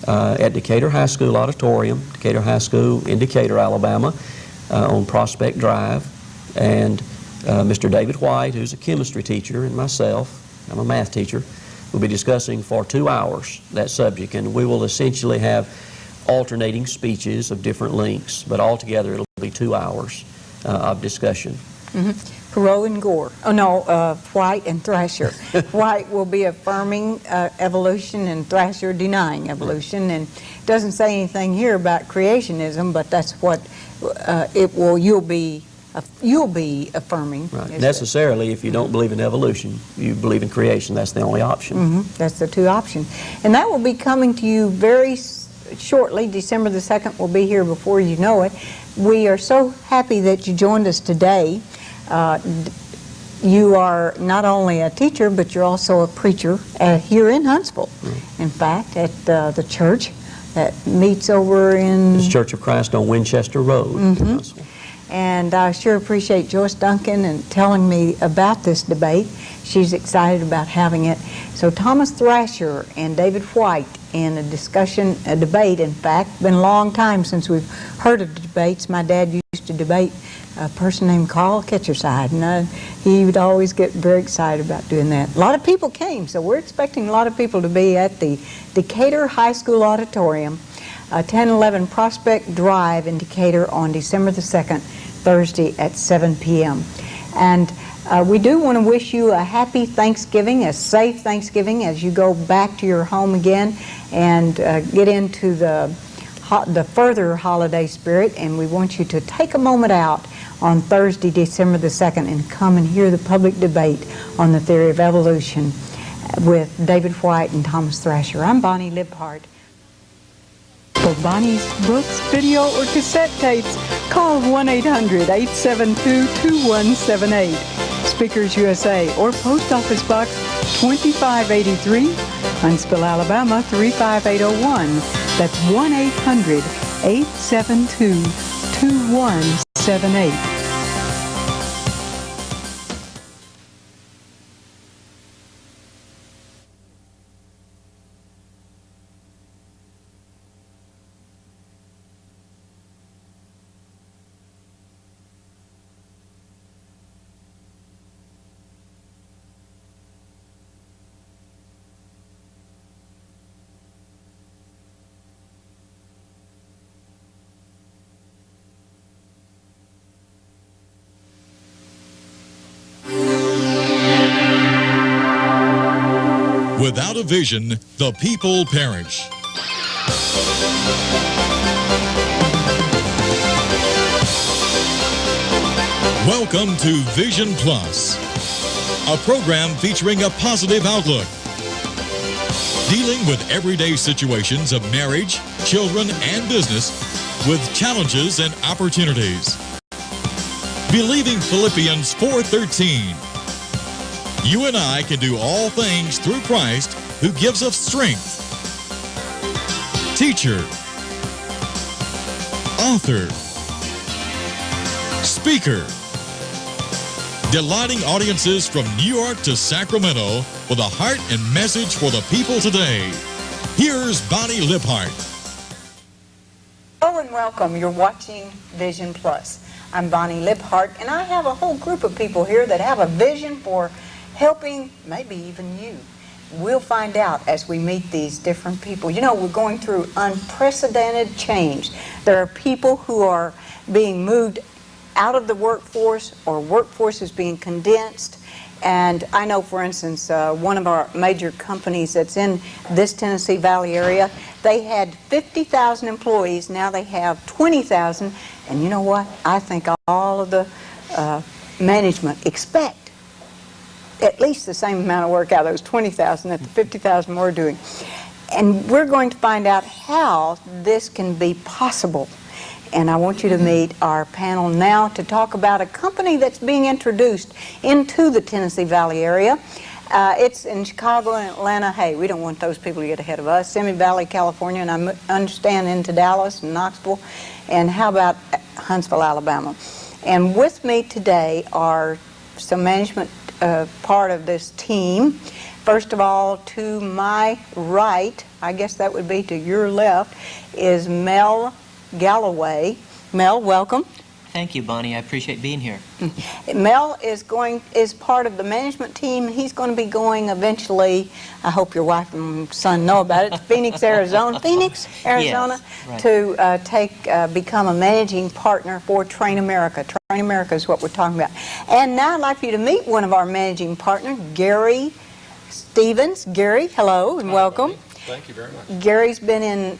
at Decatur High School Auditorium, Decatur High School in Decatur, Alabama, on Prospect Drive. And Mr. David White, who's a chemistry teacher, and myself, I'm a math teacher, we'll be discussing for 2 hours that subject, and we will essentially have alternating speeches of different lengths, but altogether it'll be 2 hours of discussion.
Perot and Gore. Oh, no, White and Thrasher. White will be affirming evolution and Thrasher denying evolution, and doesn't say anything here about creationism, but that's what you'll be affirming.
Right. Necessarily, if you don't believe in evolution, you believe in creation. That's the only option.
That's the 2 options. And that will be coming to you very shortly. December the 2nd will be here before you know it. We are so happy that you joined us today. You are not only a teacher, but you're also a preacher here in Huntsville. In fact, at the church that meets over in...
It's Church of Christ on Winchester Road in Huntsville.
And I sure appreciate Joyce Duncan and telling me about this debate. She's excited about having it. So Thomas Thrasher and David White in a debate, in fact, been a long time since we've heard of the debates. My dad used to debate a person named Carl Ketcherside, and he would always get very excited about doing that. A lot of people came, so we're expecting a lot of people to be at the Decatur High School Auditorium, 1011 Prospect Drive in Decatur on December the 2nd, Thursday at 7 p.m. And we do want to wish you a happy Thanksgiving, a safe Thanksgiving as you go back to your home again and get into the further holiday spirit. And we want you to take a moment out on Thursday, December the 2nd, and come and hear the public debate on the theory of evolution with David White and Thomas Thrasher. I'm Bonnie Libhart. For Bonnie's books, video, or cassette tapes, call 1-800-872-2178, Speakers USA, or Post Office Box 2583, Huntsville, Alabama 35801. That's 1-800-872-2178.
Without a vision, the people perish. Welcome to Vision Plus, a program featuring a positive outlook, dealing with everyday situations of marriage, children, and business with challenges and opportunities. Believing Philippians 4:13. You and I can do all things through Christ who gives us strength. Teacher, author, speaker, delighting audiences from New York to Sacramento with a heart and message for the people today. Here's Bonnie Libhart.
Hello and welcome. You're watching Vision Plus. I'm Bonnie Libhart, and I have a whole group of people here that have a vision for helping maybe even you. We'll find out as we meet these different people. You know, we're going through unprecedented change. There are people who are being moved out of the workforce, or workforce is being condensed. And I know, for instance, one of our major companies that's in this Tennessee Valley area, they had 50,000 employees. Now they have 20,000. And you know what? I think all of the management expect at least the same amount of work out of those 20,000 that the 50,000 we're doing. And we're going to find out how this can be possible. And I want you to meet our panel now to talk about a company that's being introduced into the Tennessee Valley area. It's in Chicago and Atlanta. Hey, we don't want those people to get ahead of us. Simi Valley, California, and I understand into Dallas and Knoxville. And how about Huntsville, Alabama? And with me today are some management part of this team. First of all, to my right, I guess that would be to your left, is Mel Galloway. Mel, welcome.
Thank you, Bonnie. I appreciate being here.
Mel is part of the management team. He's going to be going eventually, I hope your wife and son know about it, to Phoenix, Arizona. Phoenix, Arizona,
yes, right.
become a managing partner for Train America. Train America is what we're talking about. And now I'd like for you to meet one of our managing partners, Gary Stevens. Gary, hello and welcome.
Thank you very much.
Gary's been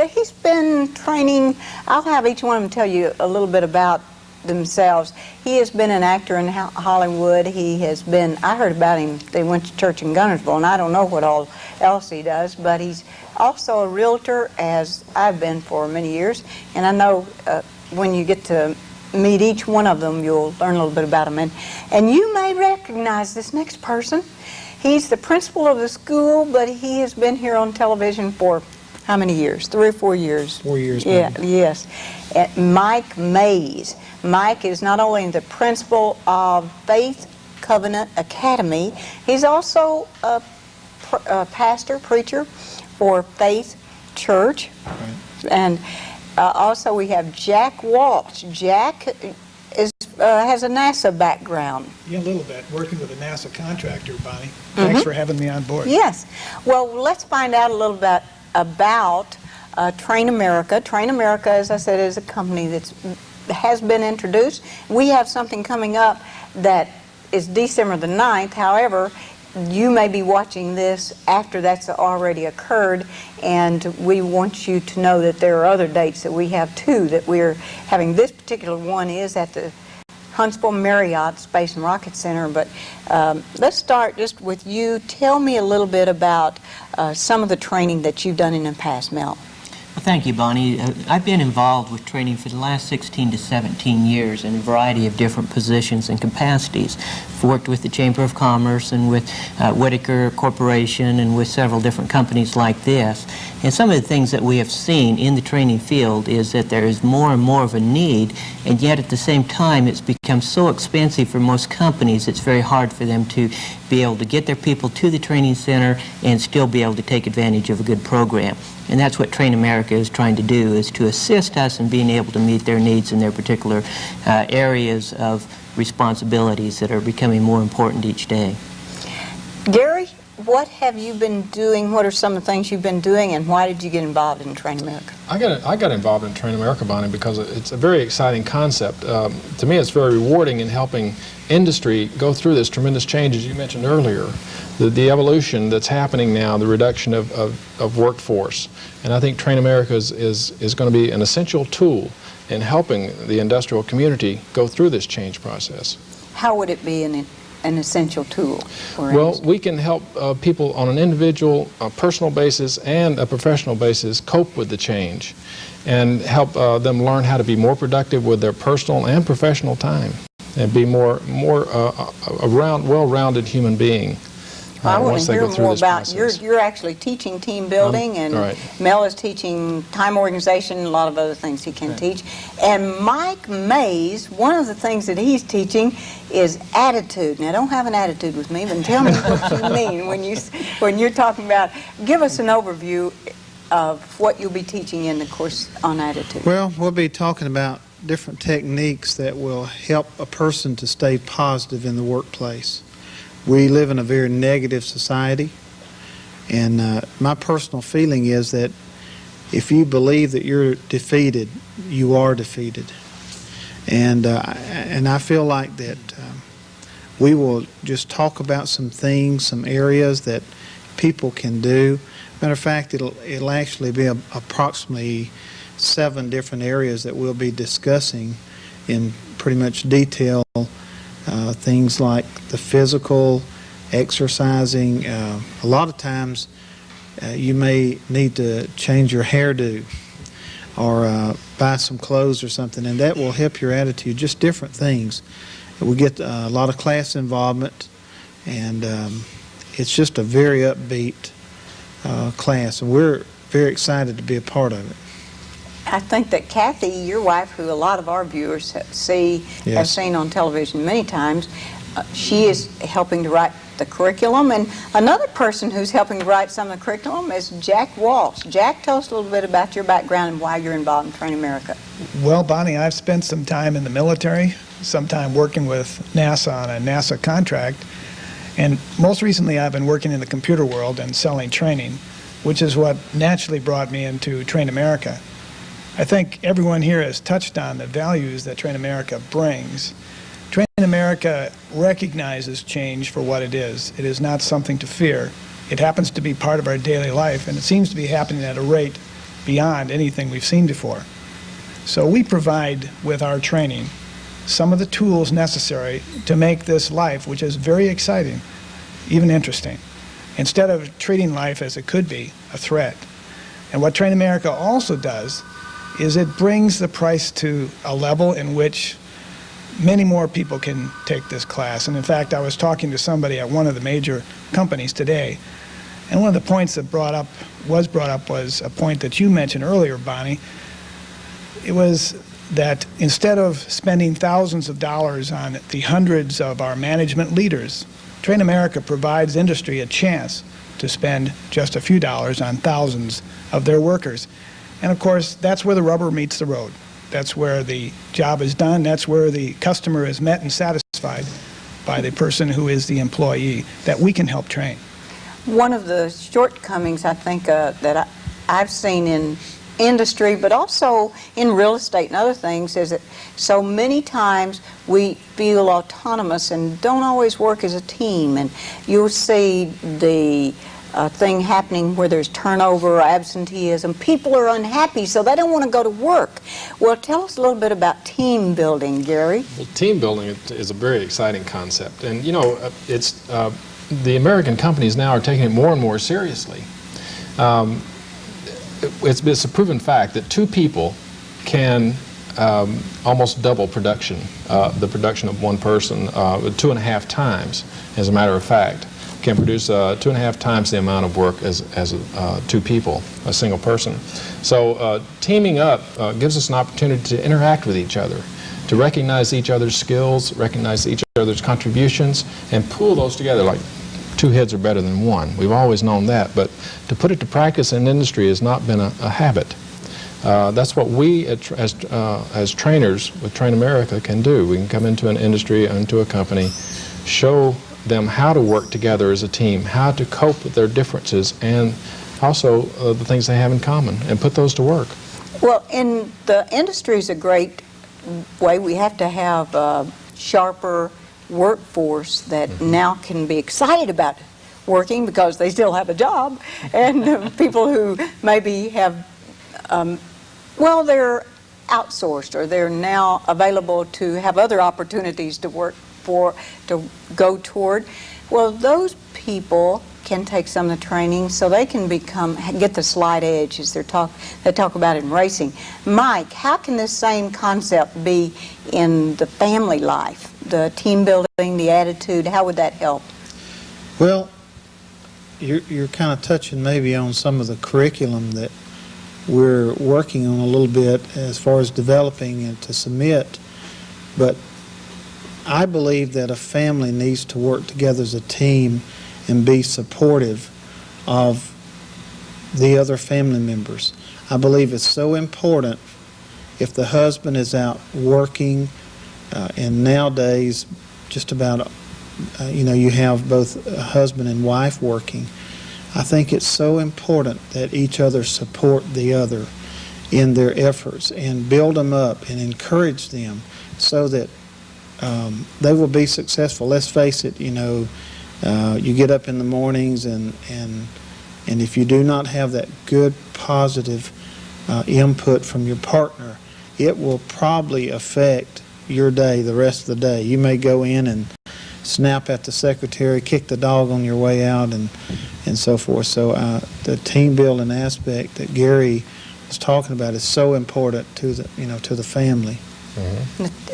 he's been training. I'll have each one of them tell you a little bit about themselves. He has been an actor in Hollywood. He has been, I heard about him, they went to church in Gunnersville, and I don't know what all else he does, but he's also a realtor, as I've been for many years. And I know when you get to meet each one of them, you'll learn a little bit about them. And you may recognize this next person. He's the principal of the school, but he has been here on television for how many years? 3 or 4 years?
4 years.
Yeah, yes. Mike Mays. Mike is not only the principal of Faith Covenant Academy, he's also a pastor, preacher for Faith Church. Right. And also we have Jack Walsh. Jack has a NASA background.
Yeah, a little bit. Working with a NASA contractor, Bonnie. Thanks for having me on board.
Yes. Well, let's find out a little bit about Train America. Train America, as I said, is a company that has been introduced. We have something coming up that is December the 9th. However, you may be watching this after that's already occurred, and we want you to know that there are other dates that we have too that we're having. This particular one is at the Huntsville Marriott Space and Rocket Center, but let's start just with you. Tell me a little bit about some of the training that you've done in the past, Mel.
Well, thank you, Bonnie. I've been involved with training for the last 16 to 17 years in a variety of different positions and capacities. I've worked with the Chamber of Commerce and with Whitaker Corporation and with several different companies like this. And some of the things that we have seen in the training field is that there is more and more of a need, and yet at the same time it's become so expensive for most companies it's very hard for them to be able to get their people to the training center and still be able to take advantage of a good program. And that's what Train America is trying to do, is to assist us in being able to meet their needs in their particular areas of responsibilities that are becoming more important each day.
Gary, what have you been doing? What are some of the things you've been doing, and why did you get involved in Train America?
I got involved in Train America, Bonnie, because it's a very exciting concept. To me, it's very rewarding in helping industry go through this tremendous change, as you mentioned earlier. The evolution that's happening now, the reduction of workforce. And I think Train America is going to be an essential tool in helping the industrial community go through this change process.
How would it be an essential tool for
Well,
industry?
we can help people on an individual, personal basis and a professional basis cope with the change and help them learn how to be more productive with their personal and professional time and be more a well-rounded human being.
I want
once
to
they
hear
go through
more
this
about,
process.
you're actually teaching team building, and
right.
Mel is teaching time organization and a lot of other things he can teach. And Mike Mays, one of the things that he's teaching is attitude. Now, don't have an attitude with me, but tell me what you mean when you're talking about, give us an overview of what you'll be teaching in the course on attitude.
Well, we'll be talking about different techniques that will help a person to stay positive in the workplace. We live in a very negative society, and my personal feeling is that if you believe that you're defeated, you are defeated. And I feel like that we will just talk about some things, some areas that people can do. Matter of fact, it'll actually be approximately 7 different areas that we'll be discussing in pretty much detail things like the physical, exercising. A lot of times you may need to change your hairdo or buy some clothes or something, and that will help your attitude, just different things. We get a lot of class involvement, and it's just a very upbeat class, and we're very excited to be a part of it.
I think that Kathy, your wife, who a lot of our viewers have seen on television many times, she is helping to write the curriculum. And another person who's helping to write some of the curriculum is Jack Walsh. Jack, tell us a little bit about your background and why you're involved in Train America.
Well, Bonnie, I've spent some time in the military, some time working with NASA on a NASA contract, and most recently I've been working in the computer world and selling training, which is what naturally brought me into Train America. I think everyone here has touched on the values that Train America brings. Train America recognizes change for what it is. It is not something to fear. It happens to be part of our daily life, and it seems to be happening at a rate beyond anything we've seen before. So we provide, with our training, some of the tools necessary to make this life, which is very exciting, even interesting, instead of treating life as it could be, a threat. And what Train America also does is it brings the price to a level in which many more people can take this class. And in fact, I was talking to somebody at one of the major companies today, and one of the points that was brought up was a point that you mentioned earlier, Bonnie. It was that instead of spending thousands of dollars on the hundreds of our management leaders, Train America provides industry a chance to spend just a few dollars on thousands of their workers. And of course, that's where the rubber meets the road. That's where the job is done. That's where the customer is met and satisfied by the person who is the employee that we can help train.
One of the shortcomings, I think, that I've seen in industry, but also in real estate and other things, is that so many times we feel autonomous and don't always work as a team. And you'll see the thing happening where there's turnover or absenteeism. People are unhappy, so they don't want to go to work. Well, tell us a little bit about team building, Gary.
Well, team building is a very exciting concept, and you know, it's the American companies now are taking it more and more seriously. It's a proven fact that two people can almost double production, the production of one person, 2.5 times, as a matter of fact. Can produce 2.5 times the amount of work as two people, a single person. So teaming up gives us an opportunity to interact with each other, to recognize each other's skills, recognize each other's contributions, and pool those together. Like two heads are better than one. We've always known that, but to put it to practice in industry has not been a habit. That's what we, as trainers with Train America, can do. We can come into an industry, into a company, show them how to work together as a team, how to cope with their differences, and also the things they have in common, and put those to work.
Well, in the industry is a great way. We have to have a sharper workforce that now can be excited about working because they still have a job, and people who maybe have, well, they're outsourced or they're now available to have other opportunities to work for, to go toward. Well, those people can take some of the training so they can get the slight edge, as they talk about in racing. Mike, how can this same concept be in the family life, the team building, the attitude? How would that help?
Well, you're kind of touching maybe on some of the curriculum that we're working on a little bit as far as developing and to submit, but I believe that a family needs to work together as a team and be supportive of the other family members. I believe it's so important if the husband is out working, and nowadays just about, you have both a husband and wife working. I think it's so important that each other support the other in their efforts and build them up and encourage them so that they will be successful. Let's face it, you get up in the mornings and if you do not have that good, positive input from your partner, it will probably affect your day, the rest of the day. You may go in and snap at the secretary, kick the dog on your way out, and so forth. So the team building aspect that Gary was talking about is so important to the to the family.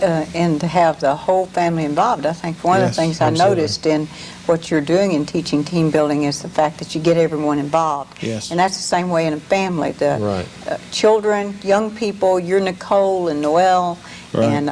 And to have the whole family involved. I think one of
Yes,
the things I
absolutely.
noticed in what you're doing in teaching team building is the fact that you get everyone involved.
Yes.
And that's the same way in a family. The
Right.
children, young people, you're Nicole and Noel,
Right.
and